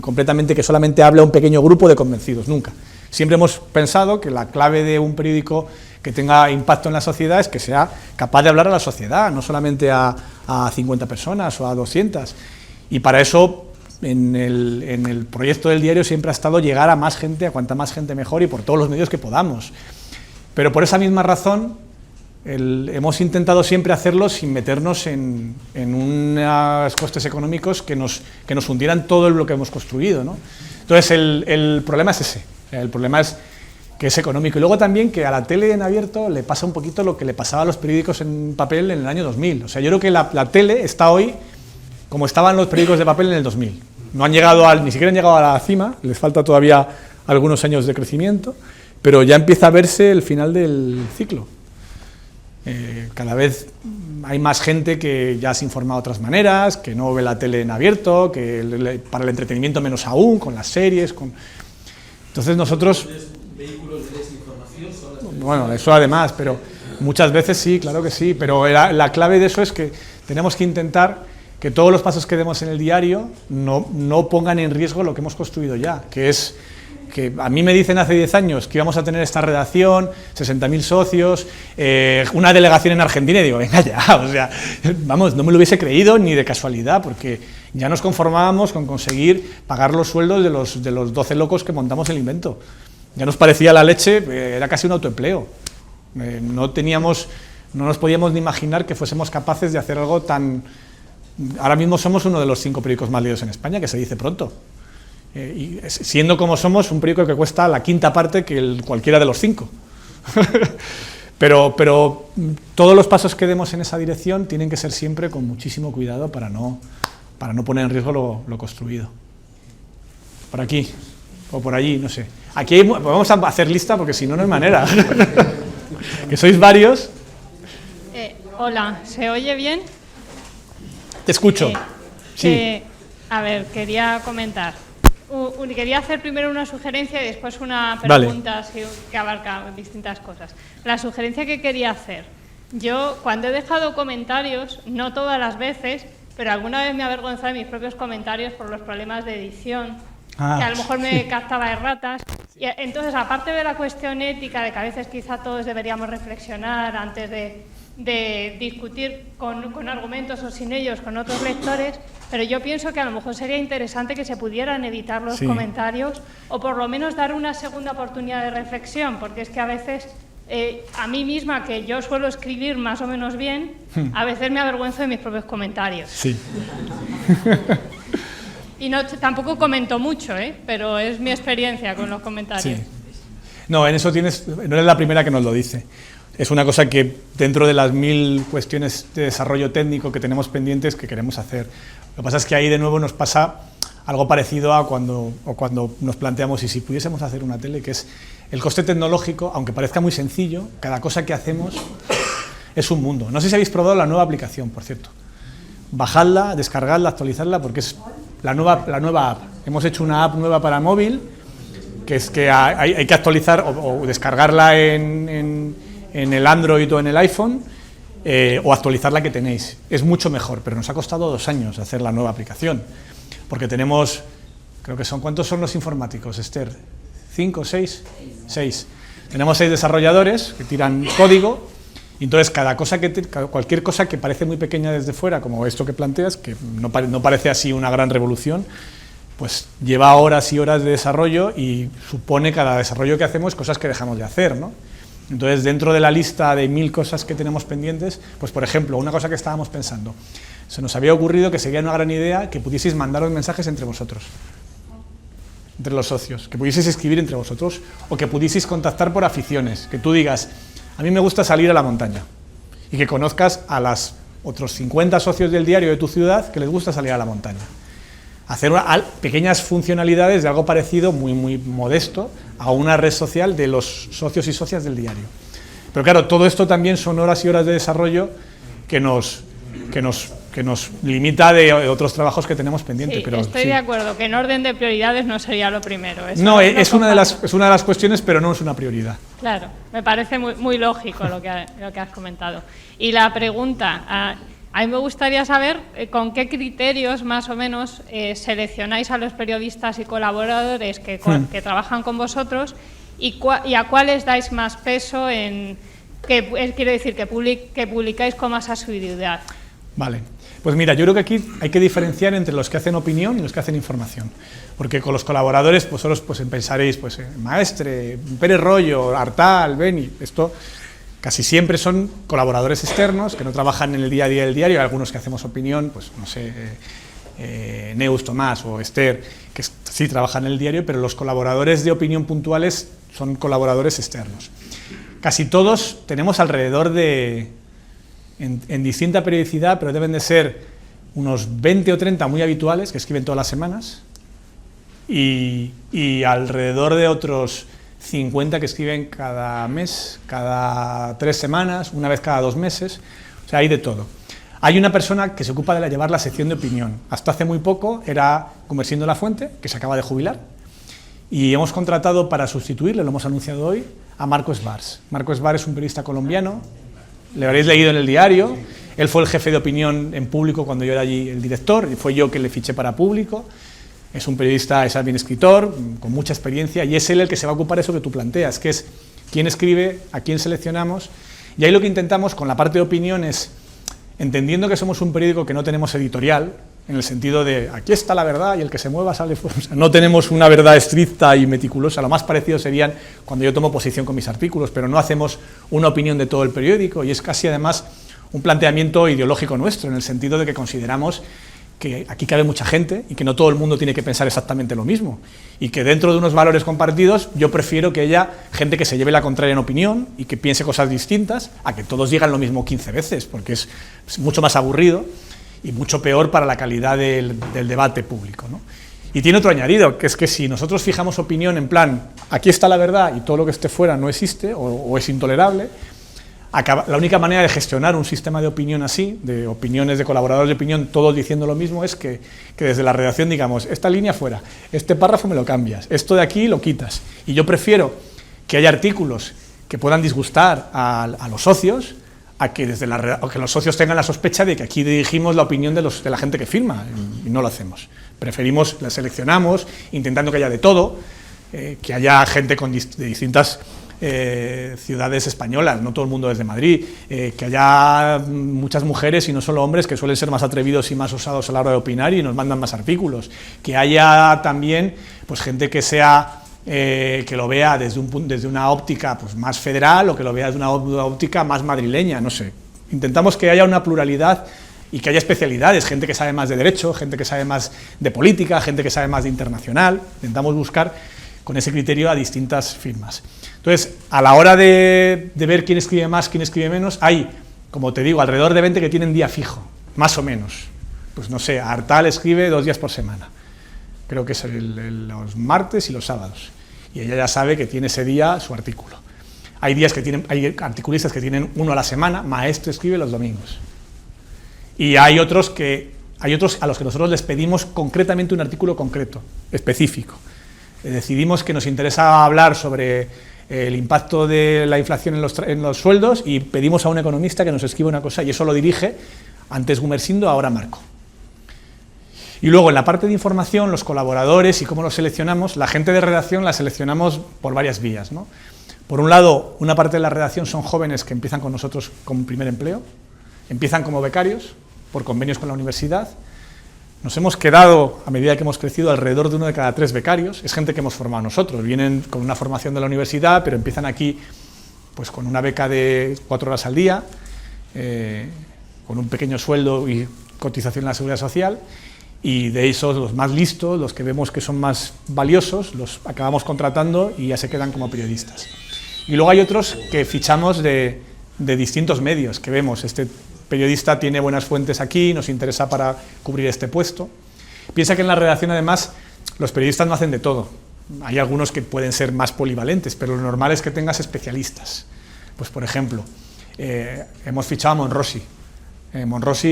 completamente que solamente hable a un pequeño grupo de convencidos, nunca. Siempre hemos pensado que la clave de un periódico que tenga impacto en la sociedad es que sea capaz de hablar a la sociedad, no solamente a 50 personas o a 200. Y para eso, en el proyecto del diario siempre ha estado llegar a más gente, a cuanta más gente mejor y por todos los medios que podamos. Pero por esa misma razón hemos intentado siempre hacerlo sin meternos en unos costes económicos que nos hundieran todo lo que hemos construido, ¿no? Entonces el problema es ese, el problema es que es económico. Y luego también que a la tele en abierto le pasa un poquito lo que le pasaba a los periódicos en papel en el año 2000. O sea, yo creo que la tele está hoy como estaban los periódicos de papel en el 2000. No han llegado ni siquiera han llegado a la cima, les falta todavía algunos años de crecimiento, pero ya empieza a verse el final del ciclo. Cada vez hay más gente que ya se informa de otras maneras, que no ve la tele en abierto, que para el entretenimiento menos aún, con las series. Entonces nosotros... ¿Vehículos de desinformación? Bueno, eso además, pero muchas veces sí, claro que sí, pero la clave de eso es que tenemos que intentar que todos los pasos que demos en el diario no pongan en riesgo lo que hemos construido ya, que es... que a mí me dicen hace 10 años que íbamos a tener esta redacción, 60.000 socios, una delegación en Argentina, y digo, venga ya, o sea, vamos, no me lo hubiese creído ni de casualidad, porque ya nos conformábamos con conseguir pagar los sueldos de los 12 locos que montamos el invento. Ya nos parecía la leche, era casi un autoempleo. No nos podíamos ni imaginar que fuésemos capaces de hacer algo tan... Ahora mismo somos uno de los 5 periódicos más leídos en España, que se dice pronto. Y siendo como somos un periódico que cuesta la quinta parte que cualquiera de los 5. pero todos los pasos que demos en esa dirección tienen que ser siempre con muchísimo cuidado para no poner en riesgo lo construido. Por aquí o por allí, no sé. Aquí vamos a hacer lista porque si no, no hay manera. Que sois varios. Hola, ¿se oye bien? Te escucho. Sí. A ver, quería comentar. Quería hacer primero una sugerencia y después una pregunta que abarca distintas cosas. La sugerencia que quería hacer. Yo, cuando he dejado comentarios, no todas las veces, pero alguna vez me he avergonzado de mis propios comentarios por los problemas de edición, que a lo mejor me captaba erratas. Y entonces, aparte de la cuestión ética, de que a veces quizá todos deberíamos reflexionar antes de discutir con argumentos o sin ellos con otros lectores, pero yo pienso que a lo mejor sería interesante que se pudieran editar los comentarios o por lo menos dar una segunda oportunidad de reflexión, porque es que a veces a mí misma, que yo suelo escribir más o menos bien, a veces me avergüenzo de mis propios comentarios. Sí. Y tampoco comento mucho, pero es mi experiencia con los comentarios. Sí. No, en eso no eres la primera que nos lo dice. Es una cosa que dentro de las 1000 cuestiones de desarrollo técnico que tenemos pendientes que queremos hacer. Lo que pasa es que ahí de nuevo nos pasa algo parecido a cuando nos planteamos y si pudiésemos hacer una tele, que es el coste tecnológico, aunque parezca muy sencillo, cada cosa que hacemos es un mundo. No sé si habéis probado la nueva aplicación, por cierto. Bajadla, descargadla, actualizarla, porque es la nueva app. Hemos hecho una app nueva para móvil, que es que hay que actualizar o descargarla en el Android o en el iPhone, o actualizar la que tenéis. Es mucho mejor, pero nos ha costado 2 años hacer la nueva aplicación, porque tenemos, creo que son, ¿cuántos son los informáticos, Esther? ¿5, 6? 6. Tenemos 6 desarrolladores que tiran código, y entonces cualquier cosa que parece muy pequeña desde fuera, como esto que planteas, que no parece así una gran revolución, pues lleva horas y horas de desarrollo y supone cada desarrollo que hacemos cosas que dejamos de hacer, ¿no? Entonces, dentro de la lista de 1000 cosas que tenemos pendientes, pues por ejemplo, una cosa que estábamos pensando, se nos había ocurrido que sería una gran idea que pudieseis mandaros mensajes entre vosotros, entre los socios, que pudieseis escribir entre vosotros o que pudieseis contactar por aficiones, que tú digas, a mí me gusta salir a la montaña y que conozcas a los otros 50 socios del diario de tu ciudad que les gusta salir a la montaña. Hacer pequeñas funcionalidades de algo parecido, muy, muy modesto, a una red social de los socios y socias del diario. Pero claro, todo esto también son horas y horas de desarrollo que nos limita de otros trabajos que tenemos pendientes. Sí, pero, estoy de acuerdo, que en orden de prioridades no sería lo primero. Eso no, es una de las cuestiones, pero no es una prioridad. Claro, me parece muy, muy lógico lo que has comentado. Y la pregunta, a mí me gustaría saber con qué criterios más o menos seleccionáis a los periodistas y colaboradores que trabajan con vosotros y a cuáles dais más peso quiero decir, que publicáis con más asiduidad. Vale, pues mira, yo creo que aquí hay que diferenciar entre los que hacen opinión y los que hacen información, porque con los colaboradores vosotros pues pensaréis, pues Maestre, Pérez Royo, Artal, Beni, esto casi siempre son colaboradores externos que no trabajan en el día a día del diario, hay algunos que hacemos opinión, pues no sé, Neus, Tomás o Esther, que sí trabajan en el diario, pero los colaboradores de opinión puntuales son colaboradores externos. Casi todos tenemos alrededor de, en distinta periodicidad, pero deben de ser unos 20 o 30 muy habituales, que escriben todas las semanas, y alrededor de otros 50 que escriben cada mes, cada 3 semanas, una vez cada 2 meses, o sea, hay de todo. Hay una persona que se ocupa de llevar la sección de opinión. Hasta hace muy poco era Comerciando La Fuente, que se acaba de jubilar, y hemos contratado para sustituirle, lo hemos anunciado hoy, a Marco Esbars. Marco Esbars es un periodista colombiano, le habréis leído en el diario, él fue el jefe de opinión en Público cuando yo era allí el director, y fue yo que le fiché para Público. Es un periodista, es también escritor, con mucha experiencia, y es él el que se va a ocupar de eso que tú planteas, que es quién escribe, a quién seleccionamos, y ahí lo que intentamos con la parte de opinión es, entendiendo que somos un periódico que no tenemos editorial, en el sentido de aquí está la verdad y el que se mueva sale fuera, o sea, no tenemos una verdad estricta y meticulosa, lo más parecido serían cuando yo tomo posición con mis artículos, pero no hacemos una opinión de todo el periódico, y es casi además un planteamiento ideológico nuestro, en el sentido de que consideramos que aquí cabe mucha gente y que no todo el mundo tiene que pensar exactamente lo mismo, y que dentro de unos valores compartidos yo prefiero que haya gente que se lleve la contraria en opinión y que piense cosas distintas a que todos digan lo mismo 15 veces, porque es mucho más aburrido y mucho peor para la calidad del debate público, ¿no? Y tiene otro añadido, que es que si nosotros fijamos opinión en plan, aquí está la verdad y todo lo que esté fuera no existe o es intolerable, la única manera de gestionar un sistema de opinión así, de opiniones de colaboradores de opinión, todos diciendo lo mismo, es que desde la redacción digamos, esta línea fuera, este párrafo me lo cambias, esto de aquí lo quitas. Y yo prefiero que haya artículos que puedan disgustar a los socios, a que los socios tengan la sospecha de que aquí dirigimos la opinión de la gente que firma, y no lo hacemos. Preferimos, la seleccionamos, intentando que haya de todo, que haya gente de distintas ciudades españolas, no todo el mundo es de Madrid, que haya muchas mujeres y no solo hombres que suelen ser más atrevidos y más osados a la hora de opinar y nos mandan más artículos, que haya también pues gente que sea que lo vea desde una óptica pues más federal o que lo vea desde una óptica más madrileña, no sé. Intentamos que haya una pluralidad y que haya especialidades, gente que sabe más de derecho, gente que sabe más de política, gente que sabe más de internacional. Intentamos buscar con ese criterio a distintas firmas. Entonces, a la hora de ver quién escribe más, quién escribe menos, hay, como te digo, alrededor de 20 que tienen día fijo, más o menos. Pues no sé, Artal escribe 2 días por semana. Creo que es los martes y los sábados. Y ella ya sabe que tiene ese día su artículo. Hay articulistas que tienen 1 a la semana, Maestro escribe los domingos. Y hay otros a los que nosotros les pedimos concretamente un artículo concreto, específico. Decidimos que nos interesa hablar sobre el impacto de la inflación en los sueldos y pedimos a un economista que nos escriba una cosa, y eso lo dirige antes Gumersindo, ahora Marco. Y luego en la parte de información, los colaboradores y cómo los seleccionamos, la gente de redacción la seleccionamos por varias vías, ¿no? Por un lado, una parte de la redacción son jóvenes que empiezan con nosotros con primer empleo, empiezan como becarios, por convenios con la universidad. Nos hemos quedado, a medida que hemos crecido, alrededor de 1 de cada 3 becarios. Es gente que hemos formado nosotros, vienen con una formación de la universidad, pero empiezan aquí pues con una beca de 4 horas al día, con un pequeño sueldo y cotización en la Seguridad Social, y de esos los más listos, los que vemos que son más valiosos, los acabamos contratando y ya se quedan como periodistas. Y luego hay otros que fichamos de distintos medios, que vemos, este periodista tiene buenas fuentes aquí, nos interesa para cubrir este puesto. Piensa que en la redacción, además, los periodistas no hacen de todo. Hay algunos que pueden ser más polivalentes, pero lo normal es que tengas especialistas. Pues, por ejemplo, hemos fichado a Monrosi.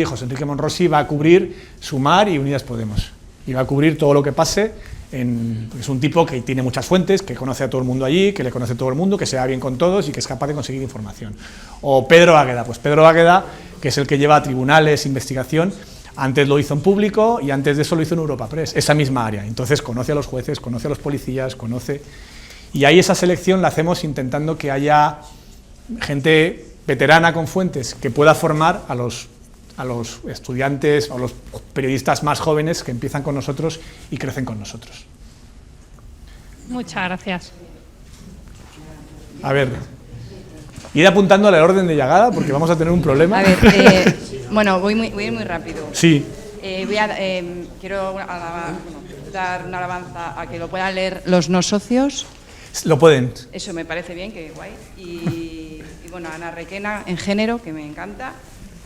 José Enrique Monrosi va a cubrir Sumar y Unidas Podemos. Y va a cubrir todo lo que pase. Es un tipo que tiene muchas fuentes, que conoce a todo el mundo allí, que le conoce a todo el mundo, que se va bien con todos y que es capaz de conseguir información. O Pedro Águeda, pues Pedro Águeda, que es el que lleva a tribunales, investigación, antes lo hizo en Público y antes de eso lo hizo en Europa Press, esa misma área. Entonces conoce a los jueces, conoce a los policías, y ahí esa selección la hacemos intentando que haya gente veterana con fuentes que pueda formar a los estudiantes o los periodistas más jóvenes que empiezan con nosotros y crecen con nosotros. Muchas gracias. A ver, id apuntando al orden de llegada porque vamos a tener un problema. A ver, bueno, voy a ir muy rápido. Sí. Quiero dar una alabanza a que lo puedan leer los no socios. Lo pueden. Eso me parece bien, que guay. Y bueno, Ana Requena en género, que me encanta.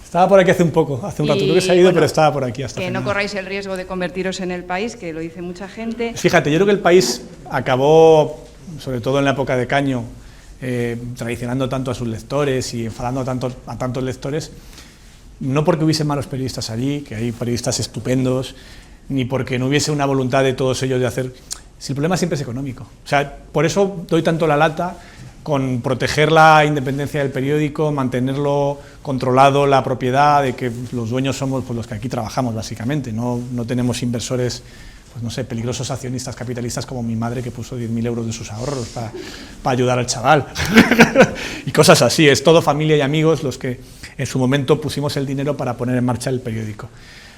Estaba por aquí hace un rato, creo que se ha ido, pero estaba por aquí hasta que final. no corráis el riesgo de convertiros en El País, que lo dice mucha gente. Fíjate, yo creo que El País acabó, sobre todo en la época de Caño, traicionando tanto a sus lectores y enfadando a tantos lectores, no porque hubiese malos periodistas allí, que hay periodistas estupendos, ni porque no hubiese una voluntad de todos ellos de hacer... Si el problema siempre es económico. O sea, por eso doy tanto la lata con proteger la independencia del periódico, mantenerlo controlado, la propiedad, de que los dueños somos pues, los que aquí trabajamos, básicamente. No tenemos inversores, pues no sé, peligrosos accionistas capitalistas como mi madre, que puso 10.000 euros de sus ahorros para ayudar al chaval. Y cosas así. Es todo familia y amigos los que en su momento pusimos el dinero para poner en marcha el periódico.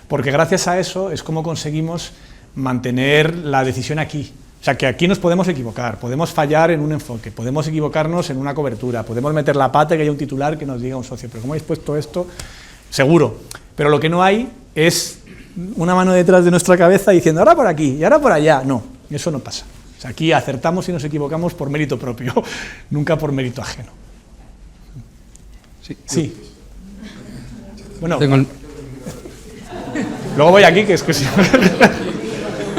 Porque gracias a eso es como conseguimos mantener la decisión aquí. O sea, que aquí nos podemos equivocar, podemos fallar en un enfoque, podemos equivocarnos en una cobertura, podemos meter la pata y que haya un titular que nos diga un socio, pero ¿cómo habéis puesto esto? Seguro. Pero lo que no hay es una mano detrás de nuestra cabeza diciendo ahora por aquí y ahora por allá. No, eso no pasa. O sea, aquí acertamos y nos equivocamos por mérito propio, nunca por mérito ajeno. Sí. Bueno, luego voy aquí, que es que sí.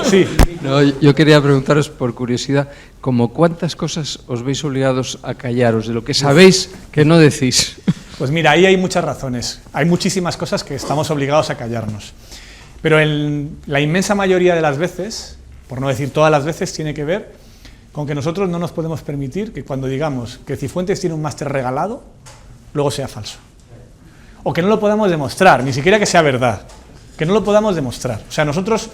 Sí. No, yo quería preguntaros por curiosidad, ¿cómo cuántas cosas os veis obligados a callaros de lo que sabéis que no decís? Pues mira, ahí hay muchas razones. Hay muchísimas cosas que estamos obligados a callarnos. Pero la inmensa mayoría de las veces, por no decir todas las veces, tiene que ver con que nosotros no nos podemos permitir que cuando digamos que Cifuentes tiene un máster regalado, luego sea falso. O que no lo podamos demostrar, ni siquiera que sea verdad. Que no lo podamos demostrar. O sea, nosotros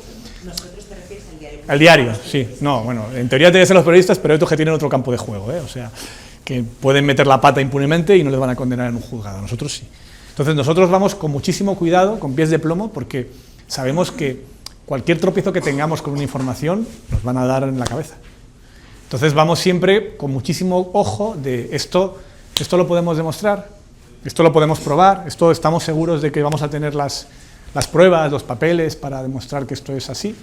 te refieres al diario. Al diario, sí. No, bueno, en teoría tienen que ser los periodistas, pero hay otros que tienen otro campo de juego, ¿eh? O sea, que pueden meter la pata impunemente y no les van a condenar en un juzgado. Nosotros sí. Entonces nosotros vamos con muchísimo cuidado, con pies de plomo, porque sabemos que cualquier tropiezo que tengamos con una información nos van a dar en la cabeza. Entonces vamos siempre con muchísimo ojo de esto lo podemos demostrar, esto lo podemos probar, esto estamos seguros de que vamos a tener las pruebas, los papeles para demostrar que esto es así.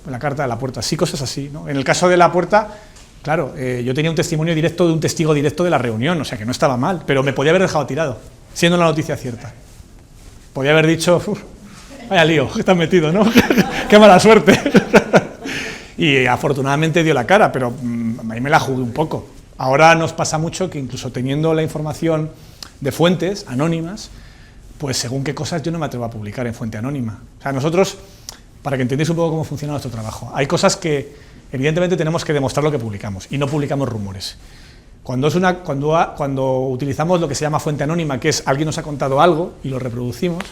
La carta de la puerta, sí, cosas así, ¿no? En el caso de la puerta, Claro, yo tenía un testimonio directo de un testigo directo de la reunión, o sea que no estaba mal, pero me podía haber dejado tirado, siendo la noticia cierta. Podía haber dicho, vaya lío, que estás metido, ¿no? Qué mala suerte. Y afortunadamente dio la cara, pero ahí me la jugué un poco. Ahora nos pasa mucho que incluso teniendo la información de fuentes anónimas, pues según qué cosas yo no me atrevo a publicar en fuente anónima. O sea, nosotros, para que entendáis un poco cómo funciona nuestro trabajo, hay cosas que evidentemente tenemos que demostrar lo que publicamos y no publicamos rumores. Cuando utilizamos lo que se llama fuente anónima, que es alguien nos ha contado algo y lo reproducimos,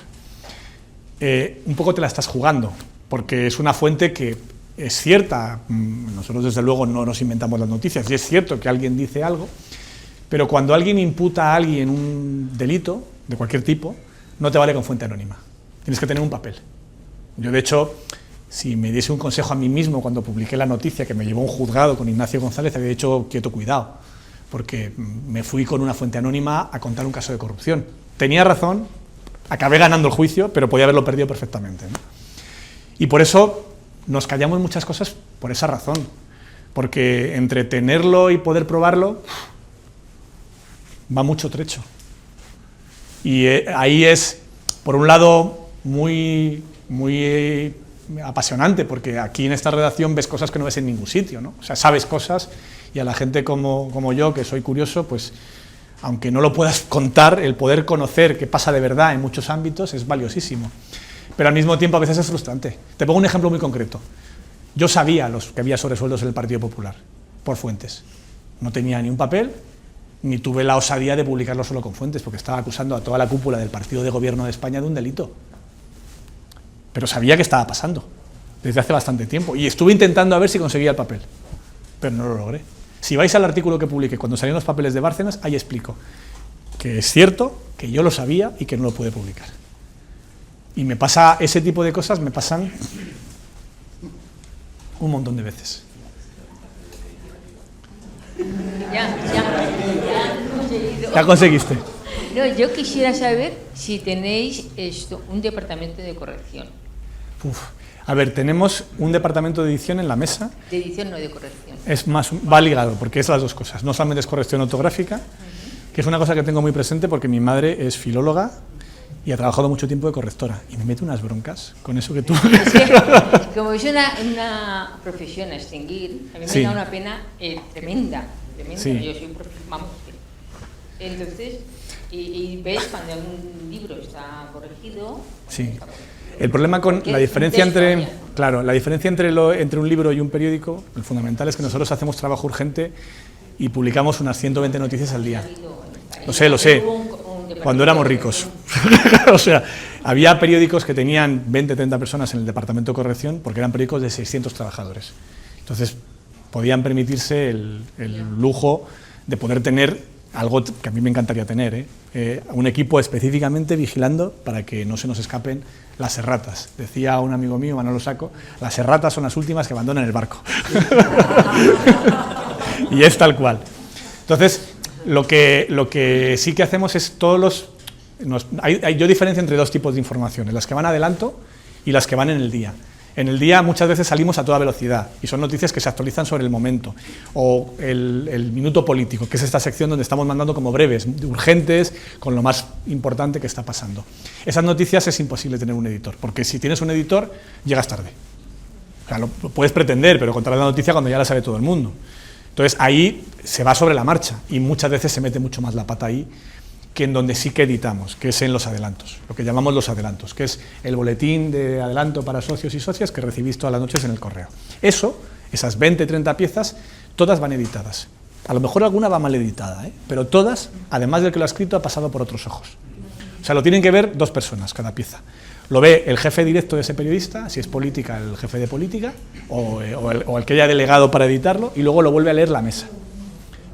un poco te la estás jugando, porque es una fuente que es cierta. Nosotros desde luego no nos inventamos las noticias, y es cierto que alguien dice algo, pero cuando alguien imputa a alguien un delito de cualquier tipo, no te vale con fuente anónima, tienes que tener un papel. Yo, de hecho, si me diese un consejo a mí mismo cuando publiqué la noticia que me llevó a un juzgado con Ignacio González, había dicho quieto, cuidado, porque me fui con una fuente anónima a contar un caso de corrupción. Tenía razón, acabé ganando el juicio, pero podía haberlo perdido perfectamente, ¿no? Y por eso nos callamos muchas cosas por esa razón, porque entre tenerlo y poder probarlo va mucho trecho. Y ahí es, por un lado, muy apasionante, porque aquí en esta redacción ves cosas que no ves en ningún sitio, ¿no? O sea, sabes cosas, y a la gente como yo, que soy curioso, pues aunque no lo puedas contar, el poder conocer qué pasa de verdad en muchos ámbitos es valiosísimo. Pero al mismo tiempo a veces es frustrante. Te pongo un ejemplo muy concreto. Yo sabía que había sobresueldos en el Partido Popular, por fuentes. No tenía ni un papel, ni tuve la osadía de publicarlo solo con fuentes, porque estaba acusando a toda la cúpula del partido de gobierno de España de un delito. Pero sabía que estaba pasando, desde hace bastante tiempo, y estuve intentando a ver si conseguía el papel, pero no lo logré. Si vais al artículo que publiqué cuando salieron los papeles de Bárcenas, ahí explico que es cierto, que yo lo sabía y que no lo pude publicar. Y me pasa ese tipo de cosas, me pasan un montón de veces. Ya conseguiste. No, yo quisiera saber si tenéis un departamento de corrección. A ver, tenemos un departamento de edición en la mesa. De edición, no de corrección. Es más, va ligado, porque es las dos cosas. No solamente es corrección ortográfica, que es una cosa que tengo muy presente porque mi madre es filóloga y ha trabajado mucho tiempo de correctora. Y me mete unas broncas con eso que tú... Sí, como es una profesión a extinguir, a mí me da una pena tremenda. Sí. Yo soy vamos. Entonces, y ves cuando un libro está corregido... Sí. El problema con la diferencia entre... Claro, la diferencia entre un libro y un periódico, el fundamental es que nosotros hacemos trabajo urgente y publicamos unas 120 noticias al día. Lo sé. Cuando éramos ricos. O sea, había periódicos que tenían 20, 30 personas en el departamento de corrección porque eran periódicos de 600 trabajadores. Entonces, podían permitirse el lujo de poder tener algo que a mí me encantaría tener, un equipo específicamente vigilando para que no se nos escapen las erratas. Decía un amigo mío, Manolo Saco, las erratas son las últimas que abandonan el barco. Y es tal cual. Entonces, lo que sí que hacemos es yo diferencio entre dos tipos de informaciones, las que van a adelanto y las que van en el día. En el día muchas veces salimos a toda velocidad y son noticias que se actualizan sobre el momento, o el minuto político, que es esta sección donde estamos mandando como breves, urgentes, con lo más importante que está pasando. Esas noticias es imposible tener un editor, porque si tienes un editor, llegas tarde. O sea, lo puedes pretender, pero contar la noticia cuando ya la sabe todo el mundo. Entonces ahí se va sobre la marcha y muchas veces se mete mucho más la pata ahí que en donde sí que editamos, que es en los adelantos, lo que llamamos los adelantos, que es el boletín de adelanto para socios y socias que recibís todas las noches en el correo. Esas 20, 30 piezas, todas van editadas. A lo mejor alguna va mal editada, pero todas, además del que lo ha escrito, ha pasado por otros ojos. O sea, lo tienen que ver dos personas cada pieza. Lo ve el jefe directo de ese periodista, si es política, el jefe de política, o el que haya delegado para editarlo, y luego lo vuelve a leer la mesa,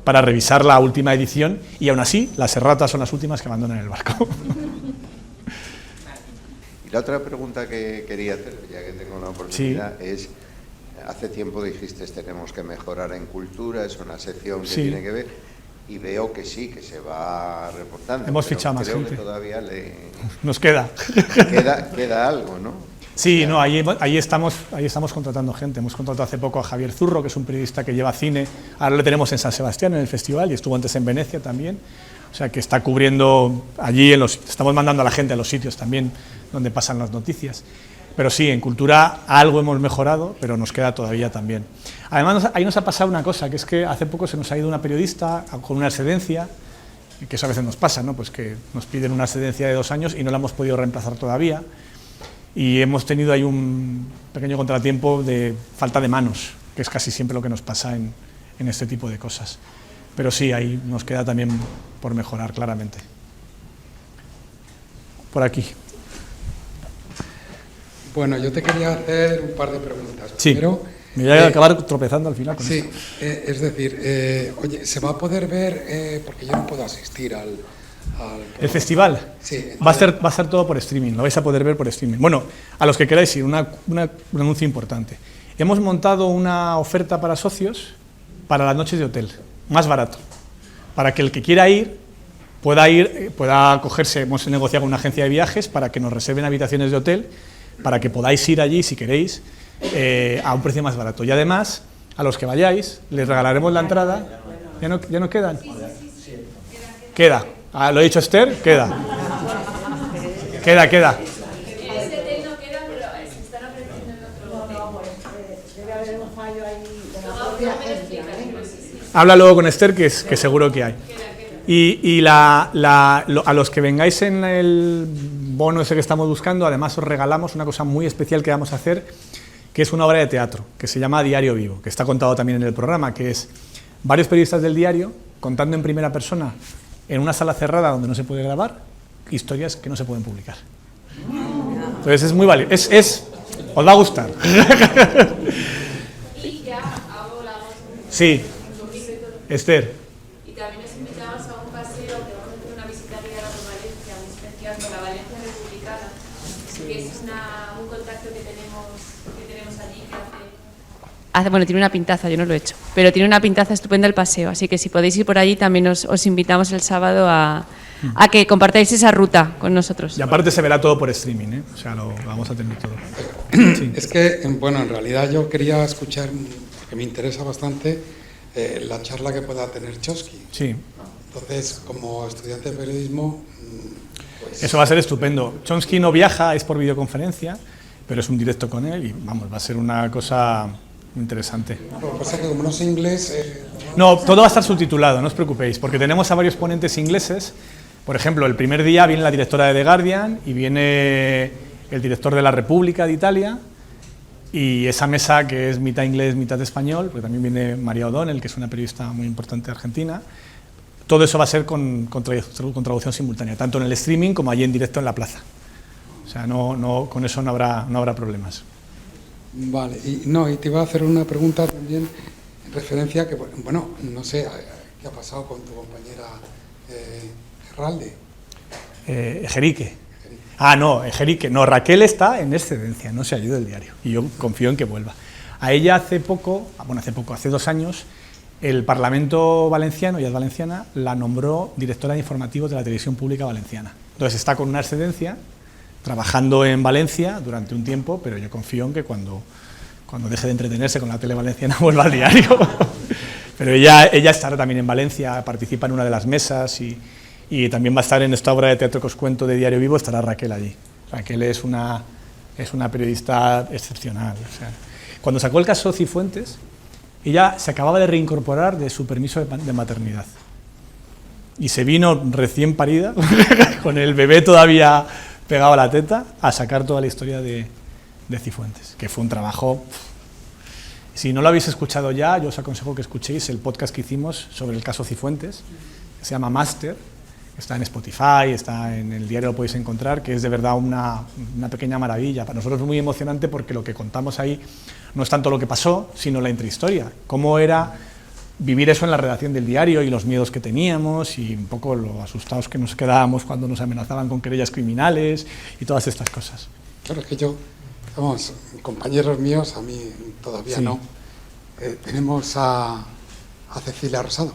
para revisar la última edición, y aún así las erratas son las últimas que abandonan el barco. Y la otra pregunta que quería hacer, ya que tengo la oportunidad, es, hace tiempo dijiste tenemos que mejorar en cultura, es una sección que tiene que ver, y veo que sí, que se va reportando. Hemos fichado más gente. Creo que todavía nos queda algo, ¿no? Sí, no, ahí estamos contratando gente. Hemos contratado hace poco a Javier Zurro, que es un periodista que lleva cine. Ahora lo tenemos en San Sebastián, en el festival, y estuvo antes en Venecia también. O sea, que está cubriendo allí, estamos mandando a la gente a los sitios también donde pasan las noticias. Pero sí, en cultura algo hemos mejorado, pero nos queda todavía también. Además, ahí nos ha pasado una cosa, que es que hace poco se nos ha ido una periodista con una excedencia, que eso a veces nos pasa, ¿no? Pues que nos piden una excedencia de 2 años y no la hemos podido reemplazar todavía. Y hemos tenido ahí un pequeño contratiempo de falta de manos, que es casi siempre lo que nos pasa en este tipo de cosas. Pero sí, ahí nos queda también por mejorar, claramente. Por aquí. Bueno, yo te quería hacer un par de preguntas. Sí, primero, me voy a acabar tropezando al final con sí, esto. Es decir, oye, ¿se va a poder ver, porque yo no puedo asistir al ¿El festival? Sí. Va a ser todo por streaming, lo vais a poder ver por streaming. Bueno, a los que queráis ir, un anuncio importante. Hemos montado una oferta para socios para las noches de hotel, más barato, para que el que quiera ir, pueda acogerse. Hemos negociado con una agencia de viajes para que nos reserven habitaciones de hotel, para que podáis ir allí, si queréis, a un precio más barato. Y además, a los que vayáis, les regalaremos la entrada. ¿Ya no quedan? Queda. Lo ha dicho Esther, queda. Queda. Ese hotel no queda, pero se están ofreciendo en otro hotel. Debe haber un fallo ahí de la propia agencia. Habla luego con Esther, que seguro que hay. Y a los que vengáis en el bono ese que estamos buscando, además os regalamos una cosa muy especial que vamos a hacer, que es una obra de teatro, que se llama Diario Vivo, que está contado también en el programa, que es varios periodistas del diario contando en primera persona en una sala cerrada donde no se puede grabar historias que no se pueden publicar. Entonces es muy válido. Os va a gustar. Y ya hago la voz. Sí, Esther. Y también os invitamos a un paseo que vamos a hacer una visita guiada por Valencia, muy especial con la Valencia Republicana, que es un contacto que tenemos allí que hace... Bueno, tiene una pintaza, yo no lo he hecho, pero tiene una pintaza estupenda el paseo, así que si podéis ir por allí también os invitamos el sábado a que compartáis esa ruta con nosotros. Y aparte se verá todo por streaming, ¿eh? O sea, lo vamos a tener todo. Sí. Es que, bueno, en realidad yo quería escuchar, porque me interesa bastante, la charla que pueda tener Chomsky. Sí. Entonces, como estudiante de periodismo... Pues... Eso va a ser estupendo. Chomsky no viaja, es por videoconferencia, pero es un directo con él y, vamos, va a ser una cosa interesante. Lo que pasa es que como no sé inglés... No, todo va a estar subtitulado, no os preocupéis, porque tenemos a varios ponentes ingleses. Por ejemplo, el primer día viene la directora de The Guardian y viene el director de La República de Italia, y esa mesa que es mitad inglés, mitad español, porque también viene María O'Donnell, que es una periodista muy importante de Argentina. Todo eso va a ser con traducción simultánea, tanto en el streaming como allí en directo en la plaza. O sea, con eso no habrá problemas. Vale, y te iba a hacer una pregunta también en referencia que, bueno, no sé, ¿qué ha pasado con tu compañera Gerralde? Ejerique. No, Ejerique. No, Raquel está en excedencia, no se ha ido del diario. Y yo confío en que vuelva. A ella hace 2 años, el Parlamento Valenciano, ella es valenciana, la nombró directora de informativos de la Televisión Pública Valenciana. Entonces está con una excedencia, trabajando en Valencia durante un tiempo, pero yo confío en que cuando deje de entretenerse con la tele valenciana vuelva al diario. Pero ella estará también en Valencia, participa en una de las mesas y también va a estar en esta obra de teatro que os cuento de Diario Vivo, estará Raquel allí. Raquel es una periodista excepcional. O sea, cuando sacó el caso Cifuentes, ella se acababa de reincorporar de su permiso de maternidad. Y se vino recién parida, con el bebé todavía pegado a la teta, a sacar toda la historia de Cifuentes, que fue un trabajo... Si no lo habéis escuchado ya, yo os aconsejo que escuchéis el podcast que hicimos sobre el caso Cifuentes, que se llama Máster, está en Spotify, está en el diario, lo podéis encontrar, que es de verdad una pequeña maravilla. Para nosotros es muy emocionante porque lo que contamos ahí no es tanto lo que pasó, sino la intrahistoria, cómo era vivir eso en la redacción del diario y los miedos que teníamos y un poco lo asustados que nos quedábamos cuando nos amenazaban con querellas criminales y todas estas cosas. Claro, es que vamos, compañeros míos, a mí todavía sí. No, tenemos a Cecilia Rosado.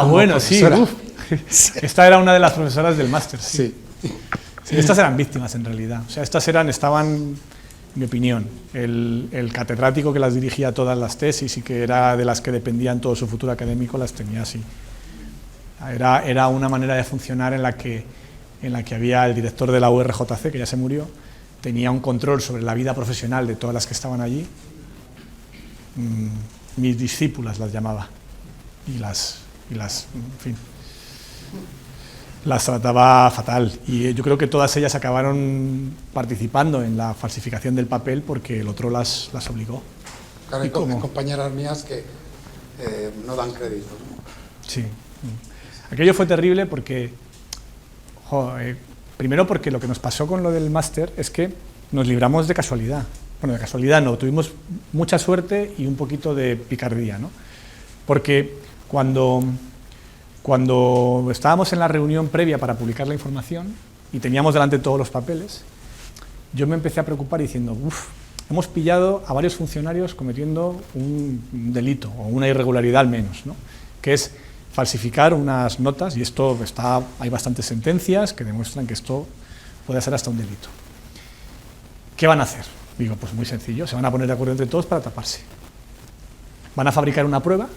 Bueno, profesora. Sí, esta era una de las profesoras del máster. Sí. Estas eran víctimas en realidad, o sea, estaban mi opinión. El catedrático que las dirigía todas las tesis y que era de las que dependían todo su futuro académico las tenía así. Era una manera de funcionar en la que había el director de la URJC, que ya se murió, tenía un control sobre la vida profesional de todas las que estaban allí. Mis discípulas las llamaba y las en fin, las trataba fatal, y yo creo que todas ellas acabaron participando en la falsificación del papel porque el otro las obligó. Claro, hay compañeras mías que no dan crédito, ¿no? Sí. Aquello fue terrible porque, primero porque lo que nos pasó con lo del máster es que nos libramos de casualidad. Bueno, de casualidad no, tuvimos mucha suerte y un poquito de picardía, ¿no? Porque cuando estábamos en la reunión previa para publicar la información y teníamos delante todos los papeles, yo me empecé a preocupar diciendo, hemos pillado a varios funcionarios cometiendo un delito o una irregularidad al menos, ¿no? Que es falsificar unas notas, y esto hay bastantes sentencias que demuestran que esto puede ser hasta un delito. ¿Qué van a hacer? Digo, pues muy sencillo, se van a poner de acuerdo entre todos para taparse. Van a fabricar una prueba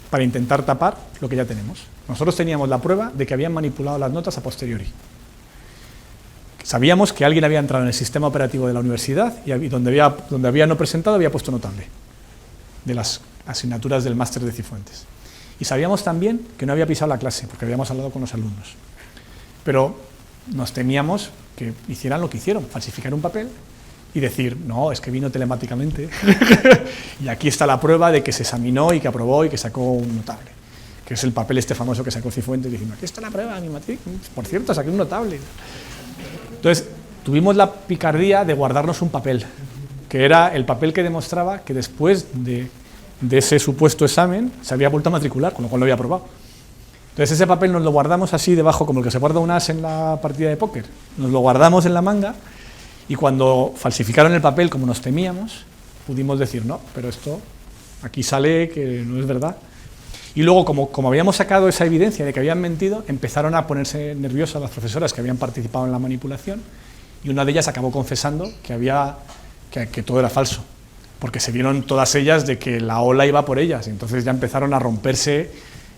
para intentar tapar lo que ya tenemos. Nosotros teníamos la prueba de que habían manipulado las notas a posteriori. Sabíamos que alguien había entrado en el sistema operativo de la universidad y donde había no presentado había puesto notable de las asignaturas del máster de Cifuentes. Y sabíamos también que no había pisado la clase porque habíamos hablado con los alumnos. Pero nos temíamos que hicieran lo que hicieron, falsificar un papel y decir, no, es que vino telemáticamente y aquí está la prueba de que se examinó y que aprobó y que sacó un notable, que es el papel este famoso que sacó Cifuentes diciendo, aquí está la prueba de mi matrícula, por cierto, saqué un notable. Entonces, tuvimos la picardía de guardarnos un papel, que era el papel que demostraba que después de ese supuesto examen se había vuelto a matricular, con lo cual lo había aprobado. Entonces ese papel nos lo guardamos así debajo, como el que se guarda un as en la partida de póker, nos lo guardamos en la manga. Y cuando falsificaron el papel, como nos temíamos, pudimos decir, no, pero esto, aquí sale que no es verdad. Y luego, como habíamos sacado esa evidencia de que habían mentido, empezaron a ponerse nerviosas las profesoras que habían participado en la manipulación, y una de ellas acabó confesando que todo era falso, porque se vieron todas ellas de que la ola iba por ellas, y entonces ya empezaron a romperse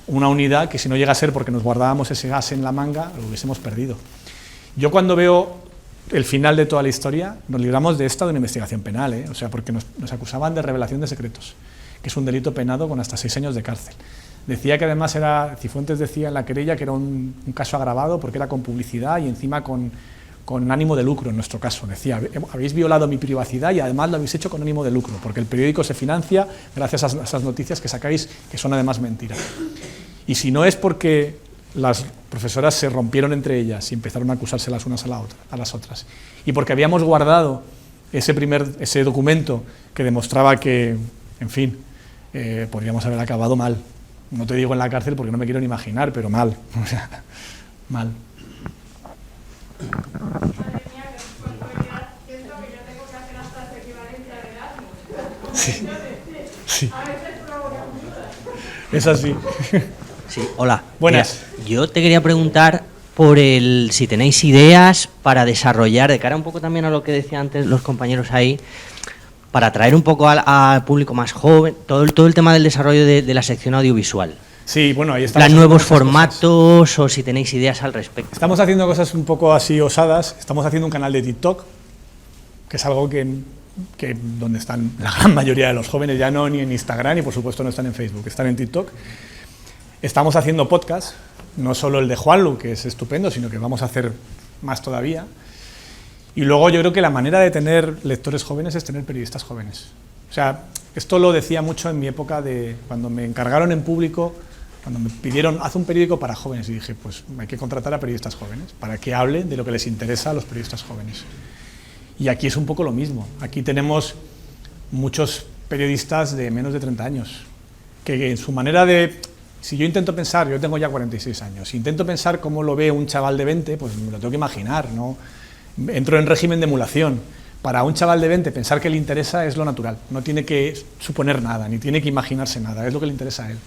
una unidad que si no llega a ser porque nos guardábamos ese gas en la manga, lo hubiésemos perdido. Yo cuando veo el final de toda la historia, nos libramos de esta de una investigación penal, o sea, porque nos acusaban de revelación de secretos, que es un delito penado con hasta 6 años de cárcel. Decía que además Cifuentes decía en la querella que era un caso agravado porque era con publicidad y encima con ánimo de lucro en nuestro caso. Decía, habéis violado mi privacidad y además lo habéis hecho con ánimo de lucro, porque el periódico se financia gracias a esas noticias que sacáis, que son además mentiras. Y si no es porque las profesoras se rompieron entre ellas y empezaron a acusarse las unas a las otras, y porque habíamos guardado ese documento que demostraba que, en fin, podríamos haber acabado mal. No te digo en la cárcel porque no me quiero ni imaginar, pero mal. O sea, mal. Sí. Sí. Es así. Sí, hola. Buenas. Mira, yo te quería preguntar por si tenéis ideas para desarrollar, de cara un poco también a lo que decían antes los compañeros ahí, para atraer un poco al público más joven, todo el tema del desarrollo de la sección audiovisual. Sí, bueno, ahí estamos. Los nuevos formatos o si tenéis ideas al respecto. Estamos haciendo cosas un poco así osadas. Estamos haciendo un canal de TikTok, que es algo que donde están la gran mayoría de los jóvenes, ya no ni en Instagram y por supuesto no están en Facebook, están en TikTok. Estamos haciendo podcast, no solo el de Juanlu, que es estupendo, sino que vamos a hacer más todavía. Y luego yo creo que la manera de tener lectores jóvenes es tener periodistas jóvenes. O sea, esto lo decía mucho en mi época de cuando me encargaron en público, cuando me pidieron, haz un periódico para jóvenes, y dije, pues hay que contratar a periodistas jóvenes para que hablen de lo que les interesa a los periodistas jóvenes. Y aquí es un poco lo mismo. Aquí tenemos muchos periodistas de menos de 30 años, que en su manera de... Si yo intento pensar, yo tengo ya 46 años, si intento pensar cómo lo ve un chaval de 20, pues me lo tengo que imaginar, ¿no? Entro en régimen de emulación. Para un chaval de 20 pensar que le interesa es lo natural, no tiene que suponer nada, ni tiene que imaginarse nada, es lo que le interesa a él.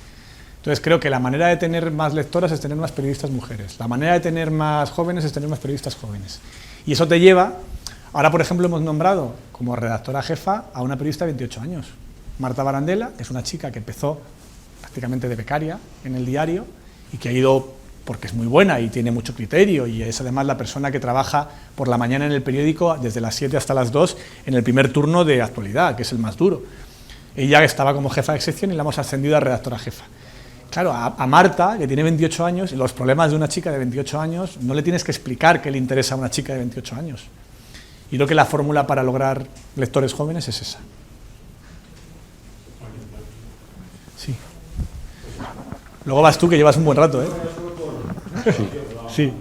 Entonces creo que la manera de tener más lectoras es tener más periodistas mujeres, la manera de tener más jóvenes es tener más periodistas jóvenes. Y eso te lleva Ahora, por ejemplo, hemos nombrado como redactora jefa a una periodista de 28 años, Marta Barandela, que es una chica que empezó prácticamente de becaria en el diario y que ha ido porque es muy buena y tiene mucho criterio y es además la persona que trabaja por la mañana en el periódico desde las 7 hasta las 2 en el primer turno de actualidad, que es el más duro. Ella estaba como jefa de sección y la hemos ascendido a redactora jefa. Claro, a Marta, que tiene 28 años, los problemas de una chica de 28 años, no le tienes que explicar qué le interesa a una chica de 28 años. Y creo que la fórmula para lograr lectores jóvenes es esa. Sí. Luego vas tú, que llevas un buen rato, ¿eh? Sí.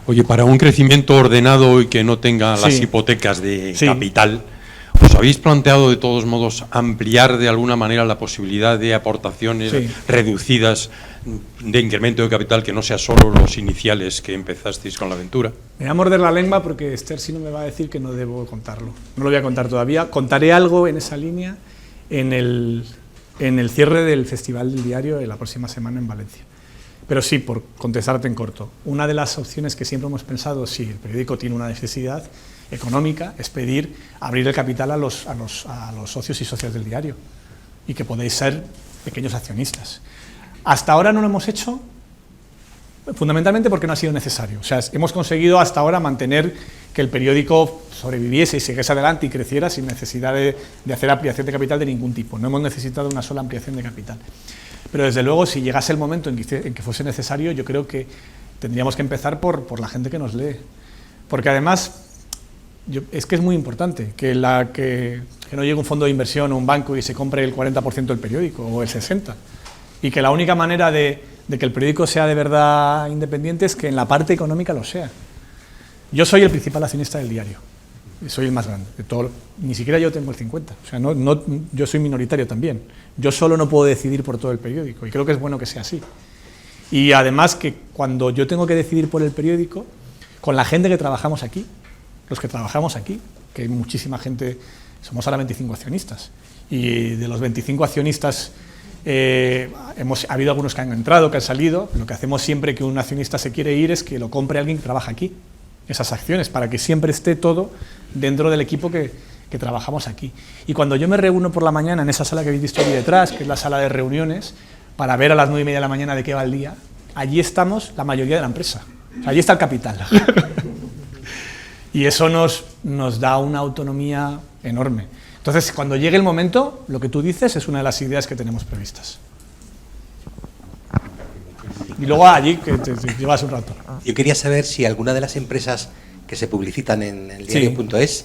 Oye, para un crecimiento ordenado y que no tenga las hipotecas de capital, ¿os habéis planteado de todos modos ampliar de alguna manera la posibilidad de aportaciones reducidas de incremento de capital que no sea solo los iniciales que empezasteis con la aventura? Me voy a morder la lengua porque Esther si no me va a decir que no debo contarlo. No lo voy a contar todavía. Contaré algo en esa línea en el cierre del Festival del Diario de la próxima semana en Valencia. Pero sí, por contestarte en corto, una de las opciones que siempre hemos pensado, si el periódico tiene una necesidad económica, es abrir el capital a los socios y socias del diario y que podéis ser pequeños accionistas. Hasta ahora no lo hemos hecho, fundamentalmente porque no ha sido necesario. O sea, hemos conseguido hasta ahora mantener que el periódico sobreviviese y siguiese adelante y creciera sin necesidad de hacer ampliación de capital de ningún tipo. No hemos necesitado una sola ampliación de capital. Pero desde luego, si llegase el momento en que fuese necesario, yo creo que tendríamos que empezar por la gente que nos lee. Porque además, es que es muy importante que no llegue un fondo de inversión o un banco y se compre el 40% del periódico o el 60%. Y que la única manera de que el periódico sea de verdad independiente es que en la parte económica lo sea. Yo soy el principal accionista del diario. Soy el más grande de todo. Ni siquiera yo tengo el 50%. O sea, yo soy minoritario también. Yo solo no puedo decidir por todo el periódico y creo que es bueno que sea así. Y además que cuando yo tengo que decidir por el periódico, con la gente que trabajamos aquí, los que trabajamos aquí, que hay muchísima gente, somos ahora 25 accionistas, y de los 25 accionistas ha habido algunos que han entrado, que han salido. Lo que hacemos siempre que un accionista se quiere ir es que lo compre alguien que trabaja aquí, esas acciones, para que siempre esté todo dentro del equipo que trabajamos aquí. Y cuando yo me reúno por la mañana en esa sala que habéis visto aquí detrás, que es la sala de reuniones, para ver a las 9:30 de la mañana de qué va el día, allí estamos la mayoría de la empresa. O sea, allí está el capital. Y eso nos da una autonomía enorme. Entonces, cuando llegue el momento, lo que tú dices es una de las ideas que tenemos previstas. Y luego allí, que te llevas un rato. Yo quería saber si alguna de las empresas que se publicitan en el diario.es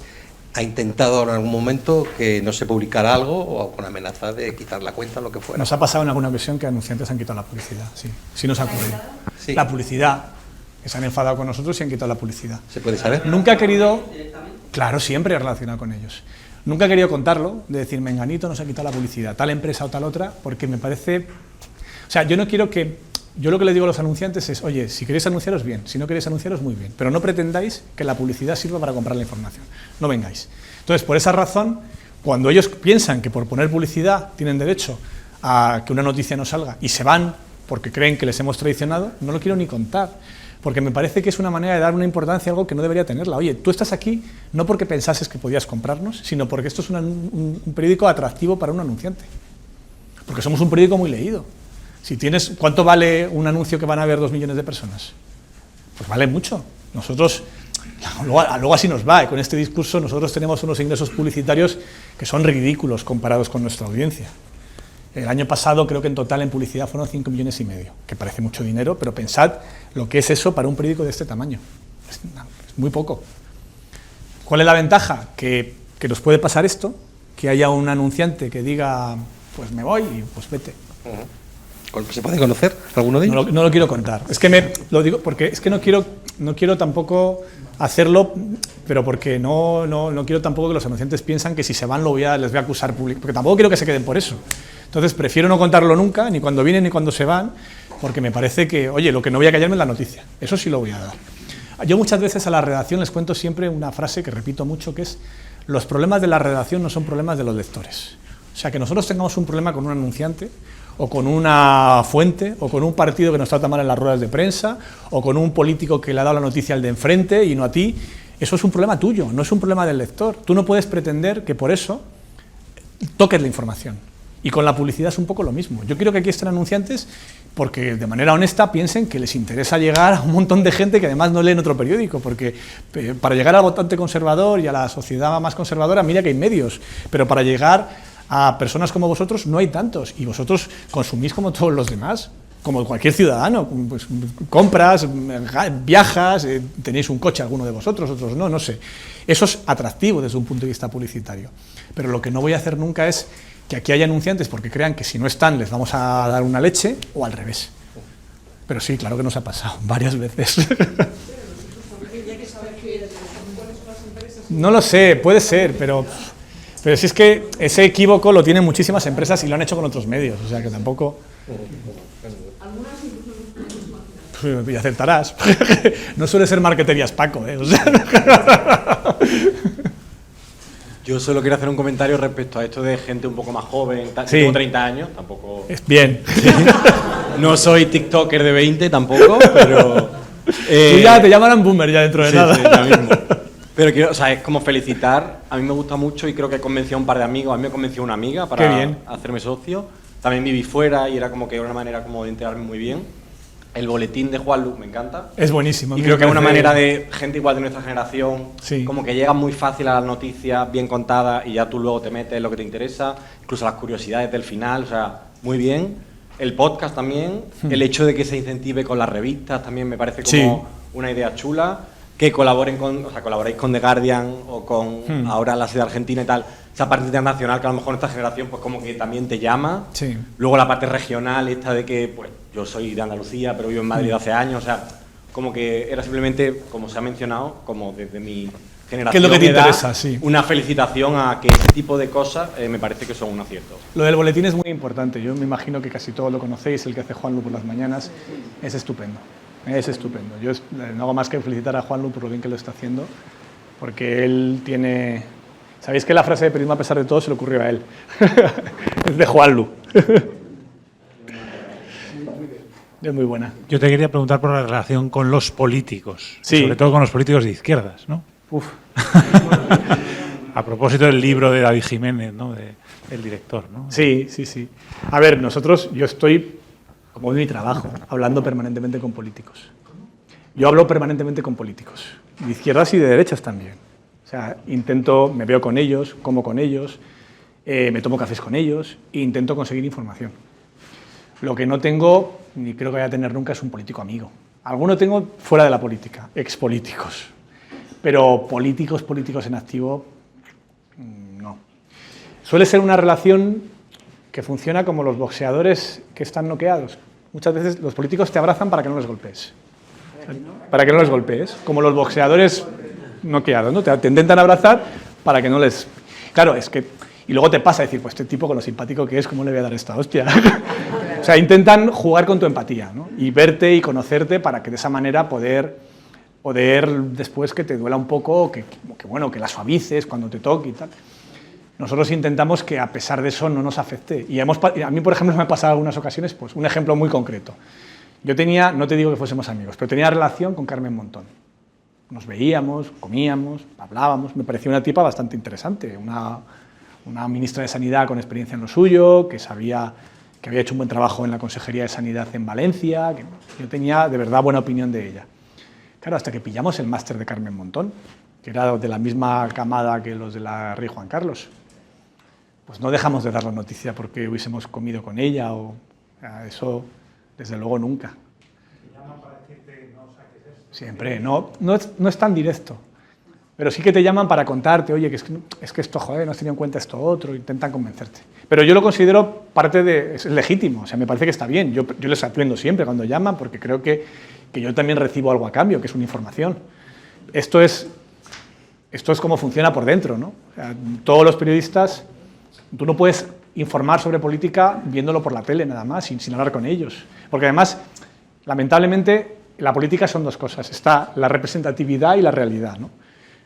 ha intentado en algún momento que no se publicara algo o con amenaza de quitar la cuenta o lo que fuera. Nos ha pasado en alguna ocasión que anunciantes han quitado la publicidad, sí nos ha ocurrido. Sí. La publicidad, que se han enfadado con nosotros y han quitado la publicidad. ¿Se puede saber? Nunca he querido, claro, siempre he relacionado con ellos. Nunca he querido contarlo, de decir, menganito nos ha quitado la publicidad, tal empresa o tal otra, porque me parece... O sea, yo no quiero que... Yo lo que les digo a los anunciantes es, oye, si queréis anunciaros bien, si no queréis anunciaros muy bien, pero no pretendáis que la publicidad sirva para comprar la información, no vengáis. Entonces, por esa razón, cuando ellos piensan que por poner publicidad tienen derecho a que una noticia no salga y se van porque creen que les hemos traicionado, no lo quiero ni contar, porque me parece que es una manera de dar una importancia a algo que no debería tenerla. Oye, tú estás aquí no porque pensases que podías comprarnos, sino porque esto es un periódico atractivo para un anunciante, porque somos un periódico muy leído. Si tienes, ¿cuánto vale un anuncio que van a ver 2 millones de personas? Pues vale mucho. Nosotros, luego así nos va, y con este discurso nosotros tenemos unos ingresos publicitarios que son ridículos comparados con nuestra audiencia. El año pasado creo que en total en publicidad fueron 5,5 millones, que parece mucho dinero, pero pensad lo que es eso para un periódico de este tamaño. Es muy poco. ¿Cuál es la ventaja? Que nos puede pasar esto, que haya un anunciante que diga, pues me voy y pues vete. ¿Se puede conocer alguno de ellos? No lo quiero contar. Es que lo digo porque es que no quiero tampoco hacerlo, pero porque no quiero tampoco que los anunciantes piensan que si se van les voy a acusar público, porque tampoco quiero que se queden por eso. Entonces prefiero no contarlo nunca, ni cuando vienen ni cuando se van, porque me parece que, oye, lo que no voy a callarme es la noticia. Eso sí lo voy a dar. Yo muchas veces a la redacción les cuento siempre una frase que repito mucho, que es: los problemas de la redacción no son problemas de los lectores. O sea, que nosotros tengamos un problema con un anunciante, o con una fuente, o con un partido que nos trata mal en las ruedas de prensa, o con un político que le ha dado la noticia al de enfrente y no a ti, Eso es un problema tuyo, no es un problema del lector. Tú no puedes pretender que por eso toques la información. Y con la publicidad es un poco lo mismo. Yo quiero que aquí estén anunciantes porque de manera honesta piensen que les interesa llegar a un montón de gente que además no leen otro periódico, porque para llegar al votante conservador y a la sociedad más conservadora, mira que hay medios, pero para llegar a personas como vosotros no hay tantos, y vosotros consumís como todos los demás, como cualquier ciudadano, pues compras, viajas, tenéis un coche alguno de vosotros, otros no, no sé. Eso es atractivo desde un punto de vista publicitario, pero lo que no voy a hacer nunca es que aquí haya anunciantes porque crean que si no están les vamos a dar una leche, o al revés. Pero sí, claro que nos ha pasado varias veces. No lo sé, puede ser, pero si es que ese equívoco lo tienen muchísimas empresas y lo han hecho con otros medios, o sea que tampoco... Y acertarás. No suele ser marketerías Paco, ¿eh? O sea... Yo solo quiero hacer un comentario respecto a esto de gente un poco más joven. Sí. Tengo 30 años, tampoco... Bien. No soy tiktoker de 20 tampoco, pero... Tú ya te llamarán boomer ya dentro de nada. Sí, ya mismo. Pero quiero, o sea, es como felicitar. A mí me gusta mucho y creo que he convencido a un par de amigos. A mí me convenció una amiga para hacerme socio. También viví fuera y era como que era una manera como de integrarme muy bien. El boletín de Juanlu me encanta. Es buenísimo. Y creo que es una manera de gente igual de nuestra generación, como que llega muy fácil a las noticias, bien contadas, y ya tú luego te metes en lo que te interesa, incluso las curiosidades del final, o sea, muy bien. El podcast también, el hecho de que se incentive con las revistas también me parece como una idea chula. Que colaboren con, o sea, colaboréis con The Guardian o con ahora la sede argentina y tal, esa parte internacional que a lo mejor esta generación pues como que también te llama. Sí. Luego la parte regional esta de que pues yo soy de Andalucía pero vivo en Madrid hace años, o sea, como que era simplemente, como se ha mencionado, como desde mi generación, ¿qué es lo que te interesa? Sí. Una felicitación a que ese tipo de cosas me parece que son un acierto. Lo del boletín es muy importante, yo me imagino que casi todos lo conocéis, el que hace Juanlu por las mañanas, es estupendo. Es estupendo. Yo no hago más que felicitar a Juanlu por lo bien que lo está haciendo, porque él tiene... Sabéis que la frase de periodismo a pesar de todo se le ocurrió a él. Es de Juanlu. Es muy buena. Yo te quería preguntar por la relación con los políticos, sí. Sobre todo con los políticos de izquierdas, ¿no? Uf. A propósito del libro de David Jiménez, ¿no? Del director, ¿no? Sí, sí, sí. A ver, yo estoy... como en mi trabajo, hablando permanentemente con políticos. Yo hablo permanentemente con políticos, de izquierdas y de derechas también. O sea, me veo con ellos, como con ellos, me tomo cafés con ellos e intento conseguir información. Lo que no tengo, ni creo que vaya a tener nunca, es un político amigo. Alguno tengo fuera de la política, expolíticos. Pero políticos en activo, no. Suele ser una relación que funciona como los boxeadores que están noqueados. Muchas veces los políticos te abrazan para que no les golpees. Para que no les golpees. Como los boxeadores noqueados, ¿no? Te intentan abrazar para que no les... Claro, es que... Y luego te pasa a decir, pues este tipo con lo simpático que es, ¿cómo le voy a dar esta hostia? O sea, intentan jugar con tu empatía, ¿no? Y verte y conocerte para que de esa manera poder después que te duela un poco, que la suavices cuando te toque y tal. Nosotros intentamos que a pesar de eso no nos afecte. Y a mí, por ejemplo, me ha pasado en algunas ocasiones, pues un ejemplo muy concreto. Yo tenía, no te digo que fuésemos amigos, pero tenía relación con Carmen Montón. Nos veíamos, comíamos, hablábamos, me parecía una tipa bastante interesante, una ministra de Sanidad con experiencia en lo suyo, que sabía que había hecho un buen trabajo en la Consejería de Sanidad en Valencia, que yo tenía de verdad buena opinión de ella. Claro, hasta que pillamos el máster de Carmen Montón, que era de la misma camada que los de la Rey Juan Carlos. Pues no dejamos de dar la noticia porque hubiésemos comido con ella o eso, desde luego, nunca. Siempre, no es tan directo, pero sí que te llaman para contarte, oye, es que esto, joder, no has tenido en cuenta esto otro, intentan convencerte. Pero yo lo considero es legítimo, o sea, me parece que está bien. Yo les atiendo siempre cuando llaman porque creo que yo también recibo algo a cambio, que es una información. Esto es cómo funciona por dentro, ¿no? O sea, todos los periodistas... Tú no puedes informar sobre política viéndolo por la tele nada más, sin hablar con ellos. Porque además, lamentablemente, la política son dos cosas. Está la representatividad y la realidad, ¿no?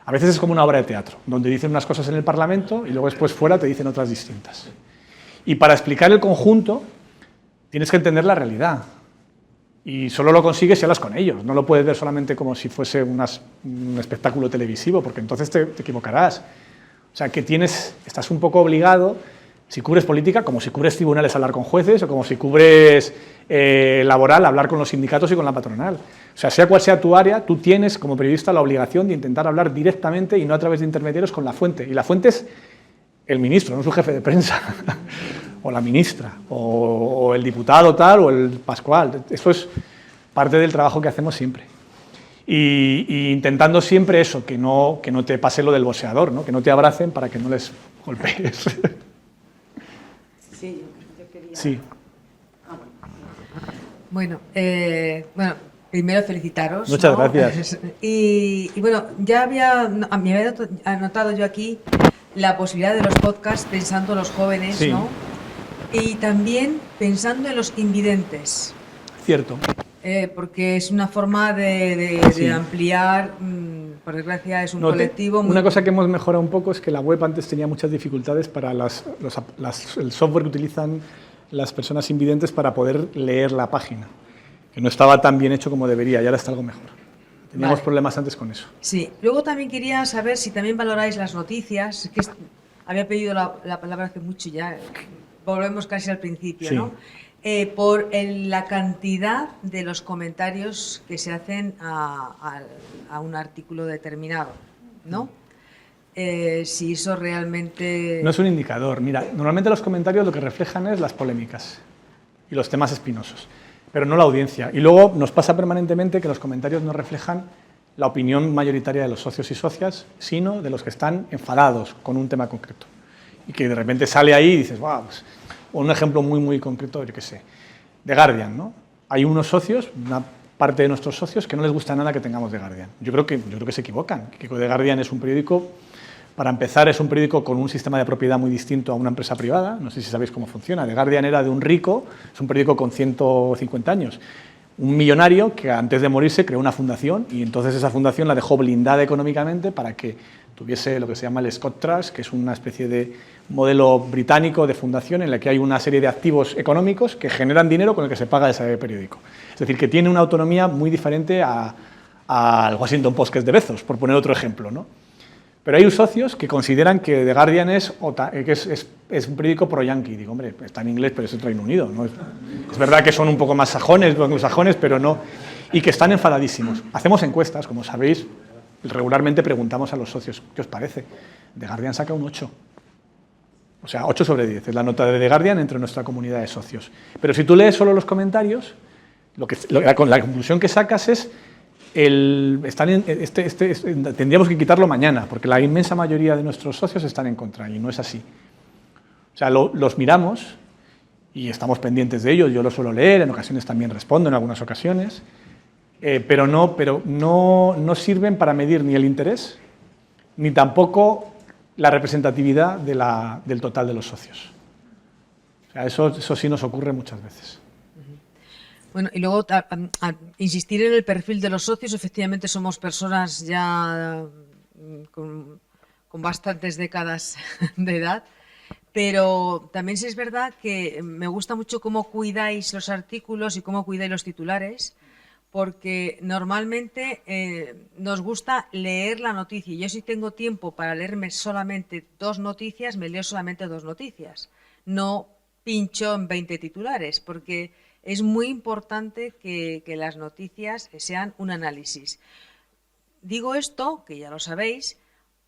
A veces es como una obra de teatro, donde dicen unas cosas en el Parlamento y luego después fuera te dicen otras distintas. Y para explicar el conjunto, tienes que entender la realidad. Y solo lo consigues si hablas con ellos, no lo puedes ver solamente como si fuese un espectáculo televisivo, porque entonces te equivocarás. O sea, que estás un poco obligado, si cubres política, como si cubres tribunales, hablar con jueces, o como si cubres laboral, hablar con los sindicatos y con la patronal. O sea cual sea tu área, tú tienes como periodista la obligación de intentar hablar directamente y no a través de intermediarios con la fuente. Y la fuente es el ministro, no su jefe de prensa, o la ministra, o el diputado tal, o el Pascual. Eso es parte del trabajo que hacemos siempre. Y intentando siempre eso, que no te pase lo del boxeador, ¿no? Que no te abracen para que no les golpees. Sí, yo quería... Sí. Bueno, primero felicitaros. Muchas gracias. Y bueno, me había anotado yo aquí la posibilidad de los podcasts pensando en los jóvenes, sí. ¿no? Y también pensando en los invidentes. Cierto. Porque es una forma de ampliar, por desgracia es un colectivo... Una cosa que hemos mejorado un poco es que la web antes tenía muchas dificultades para el software que utilizan las personas invidentes para poder leer la página, que no estaba tan bien hecho como debería, y ahora está algo mejor. Teníamos problemas antes con eso. Sí, luego también quería saber si también valoráis las noticias, que había pedido la palabra hace mucho ya, volvemos casi al principio, sí. ¿No? Por la cantidad de los comentarios que se hacen a un artículo determinado, ¿no? Si eso realmente... No es un indicador. Mira, normalmente los comentarios lo que reflejan es las polémicas y los temas espinosos, pero no la audiencia. Y luego nos pasa permanentemente que los comentarios no reflejan la opinión mayoritaria de los socios y socias, sino de los que están enfadados con un tema concreto. Y que de repente sale ahí y dices, wow, pues... Un ejemplo muy, muy concreto, yo qué sé, The Guardian, ¿no? Hay unos socios, una parte de nuestros socios, que no les gusta nada que tengamos The Guardian. Yo creo que se equivocan. Que The Guardian es un periódico, para empezar, es un periódico con un sistema de propiedad muy distinto a una empresa privada. No sé si sabéis cómo funciona. The Guardian era de un rico, es un periódico con 150 años. Un millonario que antes de morirse creó una fundación y entonces esa fundación la dejó blindada económicamente para que tuviese lo que se llama el Scott Trust, que es una especie de modelo británico de fundación en la que hay una serie de activos económicos que generan dinero con el que se paga ese periódico. Es decir, que tiene una autonomía muy diferente al Washington Post, que es de Bezos, por poner otro ejemplo, ¿no? Pero hay socios que consideran que The Guardian es un periódico pro-yankee. Digo, hombre, está en inglés, pero es el Reino Unido, ¿no? Es verdad que son un poco más sajones, pero no. Y que están enfadadísimos. Hacemos encuestas, como sabéis, regularmente preguntamos a los socios, ¿qué os parece? The Guardian saca un 8. O sea, 8 sobre 10 es la nota de The Guardian entre nuestra comunidad de socios. Pero si tú lees solo los comentarios, la conclusión que sacas es tendríamos que quitarlo mañana, porque la inmensa mayoría de nuestros socios están en contra, y no es así. O sea, los miramos y estamos pendientes de ellos, yo los suelo leer, en ocasiones también respondo, en algunas ocasiones, pero no sirven para medir ni el interés, ni tampoco la representatividad del total de los socios. O sea, eso sí nos ocurre muchas veces. Bueno, y luego insistir en el perfil de los socios. Efectivamente somos personas ya con bastantes décadas de edad, pero también sí es verdad que me gusta mucho cómo cuidáis los artículos y cómo cuidáis los titulares, porque normalmente nos gusta leer la noticia. Yo, si tengo tiempo para leerme solamente 2 noticias, me leo solamente 2 noticias. No pincho en 20 titulares, porque es muy importante que las noticias sean un análisis. Digo esto, que ya lo sabéis,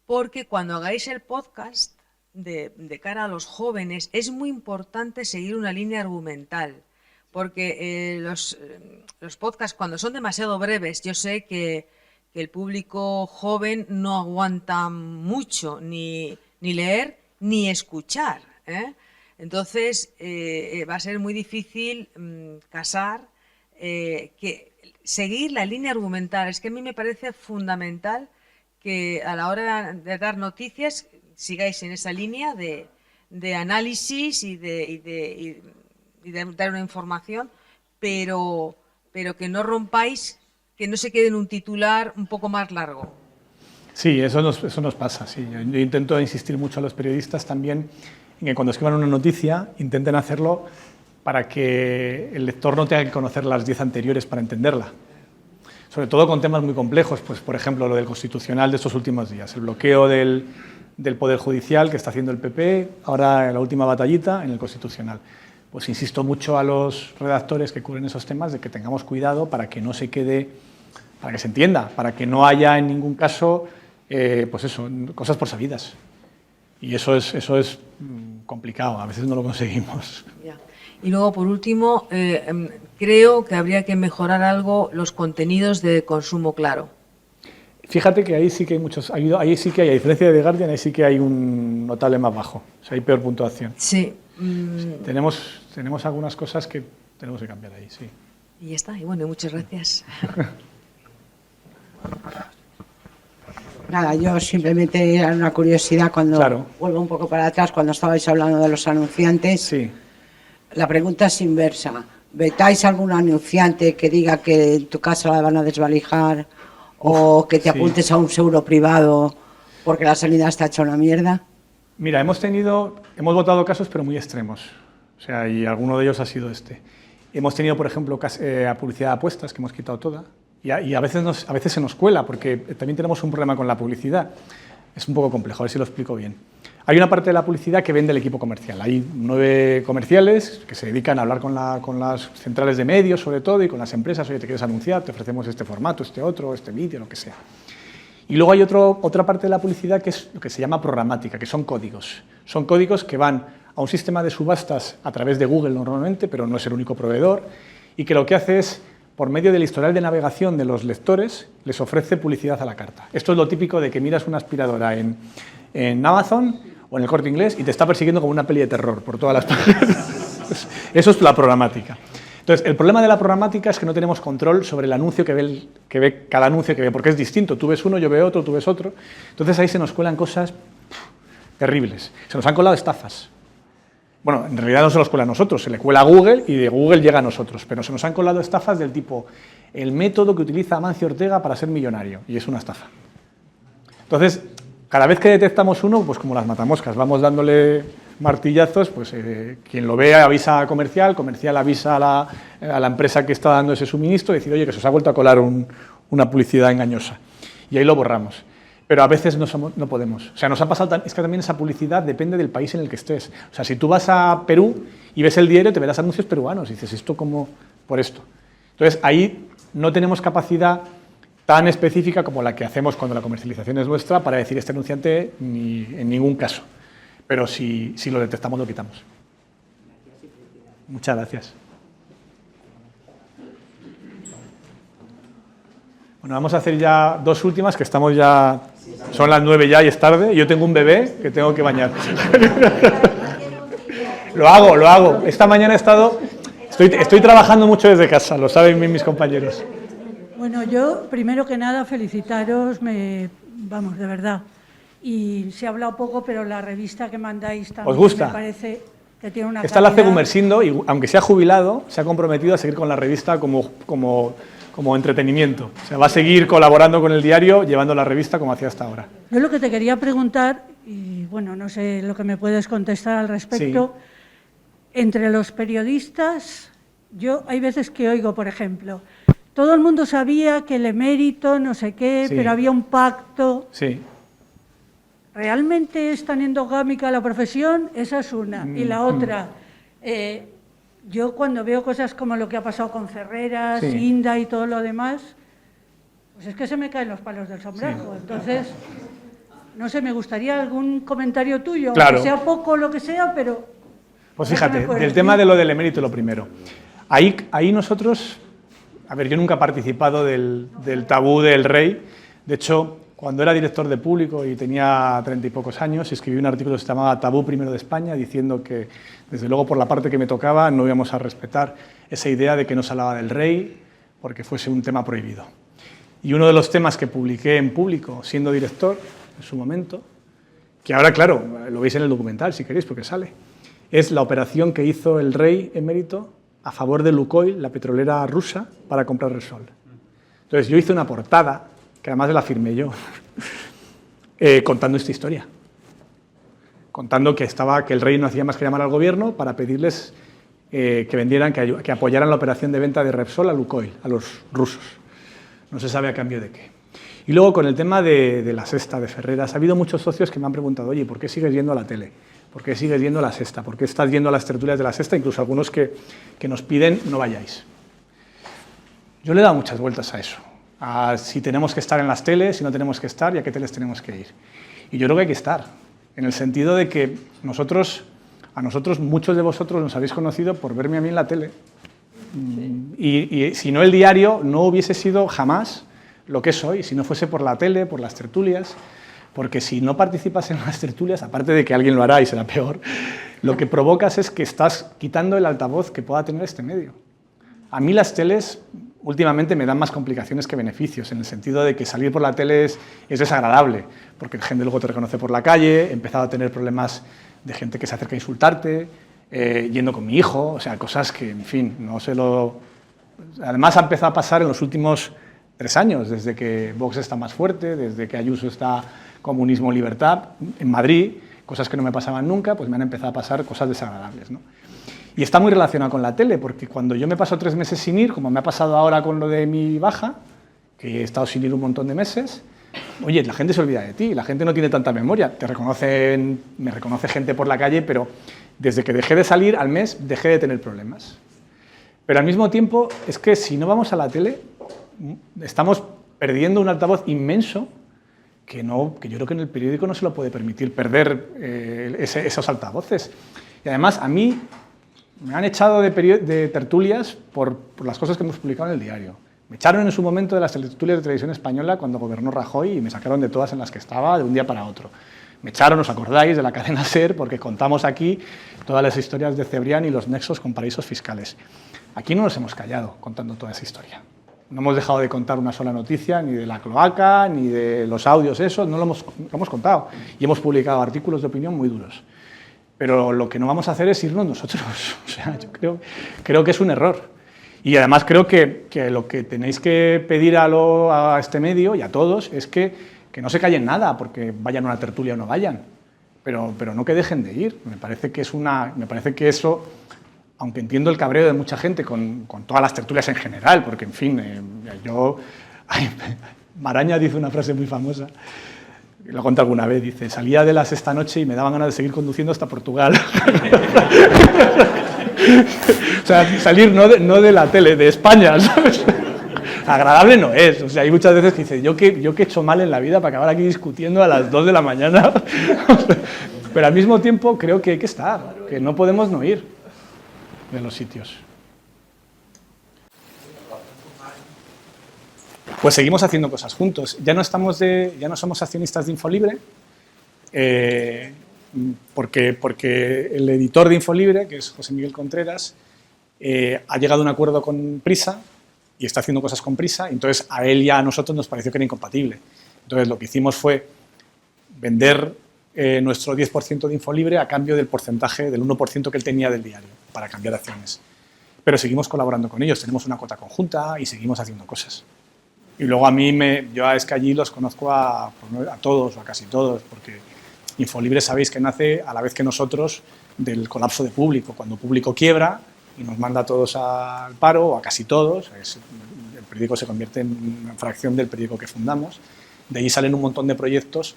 porque cuando hagáis el podcast de cara a los jóvenes, es muy importante seguir una línea argumental, porque los podcasts, cuando son demasiado breves, yo sé que el público joven no aguanta mucho ni leer ni escuchar, ¿eh? Entonces, va a ser muy difícil seguir la línea argumental. Es que a mí me parece fundamental que a la hora de dar noticias sigáis en esa línea de análisis y de dar una información, pero que no rompáis, que no se quede en un titular un poco más largo. Sí, eso nos pasa. Sí. Yo intento insistir mucho a los periodistas también en que cuando escriban una noticia intenten hacerlo para que el lector no tenga que conocer las 10 anteriores para entenderla. Sobre todo con temas muy complejos, pues por ejemplo lo del Constitucional de estos últimos días, el bloqueo del Poder Judicial que está haciendo el PP, ahora en la última batallita en el Constitucional. Pues insisto mucho a los redactores que cubren esos temas de que tengamos cuidado para que no se quede, para que se entienda, para que no haya en ningún caso, pues eso, cosas por sabidas. Y eso es complicado, a veces no lo conseguimos. Ya. Y luego, por último, creo que habría que mejorar algo los contenidos de consumo claro. Fíjate que ahí sí que hay muchos, ahí sí que hay, a diferencia de The Guardian, ahí sí que hay un notable más bajo, o sea, hay peor puntuación. Sí. Tenemos algunas cosas que tenemos que cambiar ahí, sí. Y ya está, y bueno, muchas gracias. Nada, yo simplemente era una curiosidad cuando vuelvo un poco para atrás, cuando estabais hablando de los anunciantes. Sí. La pregunta es inversa. ¿Vetáis algún anunciante que diga que en tu casa la van a desvalijar o que te apuntes a un seguro privado porque la sanidad está hecha una mierda? Mira, hemos votado casos pero muy extremos. O sea, y alguno de ellos ha sido este. Hemos tenido, por ejemplo, a publicidad de apuestas, que hemos quitado toda. Y a veces se nos cuela, porque también tenemos un problema con la publicidad. Es un poco complejo, a ver si lo explico bien. Hay una parte de la publicidad que vende el equipo comercial. Hay 9 comerciales que se dedican a hablar con las centrales de medios, sobre todo, y con las empresas. Oye, ¿te quieres anunciar? Te ofrecemos este formato, este otro, este vídeo, lo que sea. Y luego hay otra parte de la publicidad que es lo que se llama programática, que son códigos. Son códigos que van a un sistema de subastas a través de Google normalmente, pero no es el único proveedor, y que lo que hace es, por medio del historial de navegación de los lectores, les ofrece publicidad a la carta. Esto es lo típico de que miras una aspiradora en Amazon o en el Corte Inglés y te está persiguiendo como una peli de terror por todas las páginas. Eso es la programática. Entonces, el problema de la programática es que no tenemos control sobre el anuncio que ve cada anuncio que ve, porque es distinto. Tú ves uno, yo veo otro, tú ves otro. Entonces ahí se nos cuelan cosas terribles. Se nos han colado estafas. Bueno, en realidad no se los cuela a nosotros, se le cuela a Google y de Google llega a nosotros, pero se nos han colado estafas del tipo el método que utiliza Amancio Ortega para ser millonario, y es una estafa. Entonces, cada vez que detectamos uno, pues como las matamoscas, vamos dándole martillazos, pues quien lo ve avisa a comercial avisa a la empresa que está dando ese suministro y decir, oye, que se os ha vuelto a colar una publicidad engañosa. Y ahí lo borramos. Pero a veces no podemos. O sea, nos ha pasado, es que también esa publicidad depende del país en el que estés. O sea, si tú vas a Perú y ves el diario, te verás anuncios peruanos y dices, ¿esto cómo? Por esto. Entonces, ahí no tenemos capacidad tan específica como la que hacemos cuando la comercialización es nuestra para decir este anunciante en ningún caso. Pero si lo detectamos, lo quitamos. Muchas gracias. Bueno, vamos a hacer ya 2 últimas, que estamos ya... Son las 9 ya y es tarde. Yo tengo un bebé que tengo que bañar. Lo hago. Esta mañana he estado... Estoy trabajando mucho desde casa, lo saben mis compañeros. Bueno, yo, primero que nada, felicitaros, vamos, de verdad. Y se ha hablado poco, pero la revista que mandáis también ¿Os gusta? Me parece que tiene una Esta la hace calidad. Gumersindo y, aunque se ha jubilado, se ha comprometido a seguir con la revista como entretenimiento. O sea, va a seguir colaborando con el diario, llevando la revista como hacía hasta ahora. Yo lo que te quería preguntar, y bueno, no sé lo que me puedes contestar al respecto, entre los periodistas, yo hay veces que oigo, por ejemplo, todo el mundo sabía que el emérito, no sé qué, pero había un pacto. Sí. ¿Realmente es tan endogámica la profesión? Esa es una. Y la otra, yo cuando veo cosas como lo que ha pasado con Ferreras, Inda y todo lo demás, pues es que se me caen los palos del sombrajo. Entonces, no sé, me gustaría algún comentario tuyo, Claro. aunque sea poco lo que sea, pero... Pues fíjate, del tema de lo del emérito, lo primero. Ahí nosotros... A ver, yo nunca he participado del tabú del rey. De hecho, cuando era director de Público y tenía 30 y pocos años, escribí un artículo que se llamaba Tabú Primero de España, diciendo que, desde luego, por la parte que me tocaba, no íbamos a respetar esa idea de que no se hablaba del rey porque fuese un tema prohibido. Y uno de los temas que publiqué en Público, siendo director, en su momento, que ahora, claro, lo veis en el documental, si queréis, porque sale, es la operación que hizo el rey emérito a favor de Lukoil, la petrolera rusa, para comprar Repsol. Entonces yo hice una portada, que además la firmé yo, contando esta historia. Contando que el rey no hacía más que llamar al gobierno para pedirles que apoyaran la operación de venta de Repsol a Lukoil, a los rusos. No se sabe a cambio de qué. Y luego con el tema de la Sexta, de Ferreras, ha habido muchos socios que me han preguntado, oye, ¿por qué sigues yendo a la tele? ¿Por qué sigues yendo a la Sexta? ¿Por qué estás yendo a las tertulias de la Sexta? Incluso algunos que nos piden no vayáis. Yo le he dado muchas vueltas a eso, a si tenemos que estar en las teles, si no tenemos que estar y a qué teles tenemos que ir. Y yo creo que hay que estar, en el sentido de que a nosotros, muchos de vosotros nos habéis conocido por verme a mí en la tele. Y si no, el diario no hubiese sido jamás lo que es hoy, si no fuese por la tele, por las tertulias, porque si no participas en las tertulias, aparte de que alguien lo hará y será peor, lo que provocas es que estás quitando el altavoz que pueda tener este medio. A mí las teles últimamente me dan más complicaciones que beneficios, en el sentido de que salir por la tele es desagradable, porque la gente luego te reconoce por la calle, he empezado a tener problemas de gente que se acerca a insultarte, yendo con mi hijo, o sea, cosas que, en fin, no se lo... Además ha empezado a pasar en los últimos 3 años, desde que Vox está más fuerte, desde que Ayuso está Comunismo Libertad, en Madrid, cosas que no me pasaban nunca, pues me han empezado a pasar cosas desagradables, ¿no? Y está muy relacionado con la tele, porque cuando yo me paso 3 meses sin ir, como me ha pasado ahora con lo de mi baja, que he estado sin ir un montón de meses, oye, la gente se olvida de ti, la gente no tiene tanta memoria, me reconoce gente por la calle, pero desde que dejé de salir al mes, dejé de tener problemas. Pero al mismo tiempo, es que si no vamos a la tele, estamos perdiendo un altavoz inmenso que yo creo que en el periódico no se lo puede permitir perder esos altavoces. Y además, a mí me han echado de tertulias por las cosas que hemos publicado en el diario. Me echaron en su momento de las tertulias de Televisión Española cuando gobernó Rajoy y me sacaron de todas en las que estaba de un día para otro. Me echaron, ¿os acordáis?, de la cadena SER, porque contamos aquí todas las historias de Cebrián y los nexos con paraísos fiscales. Aquí no nos hemos callado contando toda esa historia. No hemos dejado de contar una sola noticia, ni de la cloaca, ni de los audios, eso, no lo hemos contado. Y hemos publicado artículos de opinión muy duros. Pero lo que no vamos a hacer es irnos nosotros. O sea, yo creo que es un error. Y además creo que lo que tenéis que pedir a este medio y a todos es que no se callen nada, porque vayan a una tertulia o no vayan. Pero no que dejen de ir. Me parece que eso, aunque entiendo el cabreo de mucha gente con todas las tertulias en general, porque, en fin, Maraña dice una frase muy famosa, lo conté alguna vez, dice, salía de las esta noche y me daban ganas de seguir conduciendo hasta Portugal. O sea, salir no de la tele, de España, ¿sabes? Agradable no es. O sea, hay muchas veces que dice, yo que he hecho mal en la vida para acabar aquí discutiendo a las 2 de la mañana. Pero al mismo tiempo creo que hay que estar, que no podemos no ir de los sitios. Pues seguimos haciendo cosas juntos. Ya no somos accionistas de Infolibre, porque el editor de Infolibre, que es José Miguel Contreras, ha llegado a un acuerdo con Prisa y está haciendo cosas con Prisa, entonces a él y a nosotros nos pareció que era incompatible. Entonces lo que hicimos fue vender nuestro 10% de Infolibre a cambio del porcentaje, del 1% que él tenía del diario, para cambiar de acciones. Pero seguimos colaborando con ellos, tenemos una cuota conjunta y seguimos haciendo cosas. Y luego yo es que allí los conozco a todos o a casi todos, porque Infolibre sabéis que nace a la vez que nosotros del colapso de Público. Cuando Público quiebra y nos manda a todos al paro, o a casi todos, el periódico se convierte en una fracción del periódico que fundamos. De ahí salen un montón de proyectos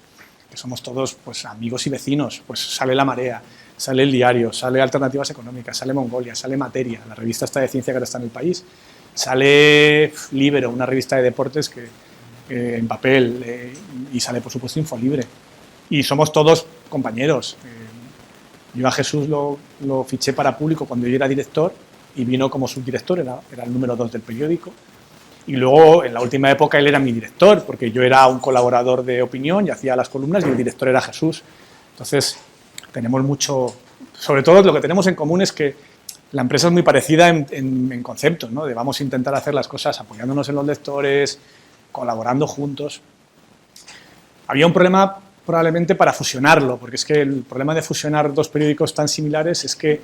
que somos todos pues, amigos y vecinos. Pues sale La Marea, sale El Diario, sale Alternativas Económicas, sale Mongolia, sale Materia, la revista esta de ciencia que ahora está en El País, sale Libero, una revista de deportes en papel, y sale, por supuesto, Infolibre. Y somos todos compañeros. Yo a Jesús lo fiché para Público cuando yo era director y vino como subdirector, era el número 2 del periódico. Y luego, en la última época, él era mi director, porque yo era un colaborador de opinión y hacía las columnas y el director era Jesús. Entonces, tenemos mucho... Sobre todo, lo que tenemos en común es que la empresa es muy parecida en conceptos, ¿no? De vamos a intentar hacer las cosas apoyándonos en los lectores, colaborando juntos. Había un problema probablemente para fusionarlo, porque es que el problema de fusionar 2 periódicos tan similares es que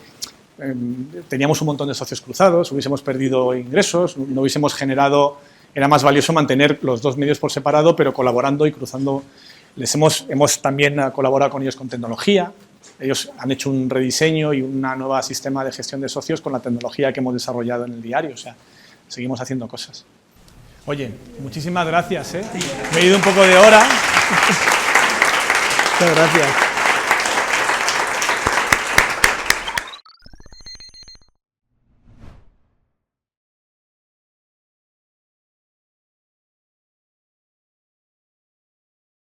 teníamos un montón de socios cruzados, hubiésemos perdido ingresos, no hubiésemos generado... Era más valioso mantener los 2 medios por separado, pero colaborando y cruzando. Hemos también colaborado con ellos con tecnología, ellos han hecho un rediseño y un nuevo sistema de gestión de socios con la tecnología que hemos desarrollado en el diario. O sea, seguimos haciendo cosas. Oye, muchísimas gracias. Me he ido un poco de hora. Muchas gracias.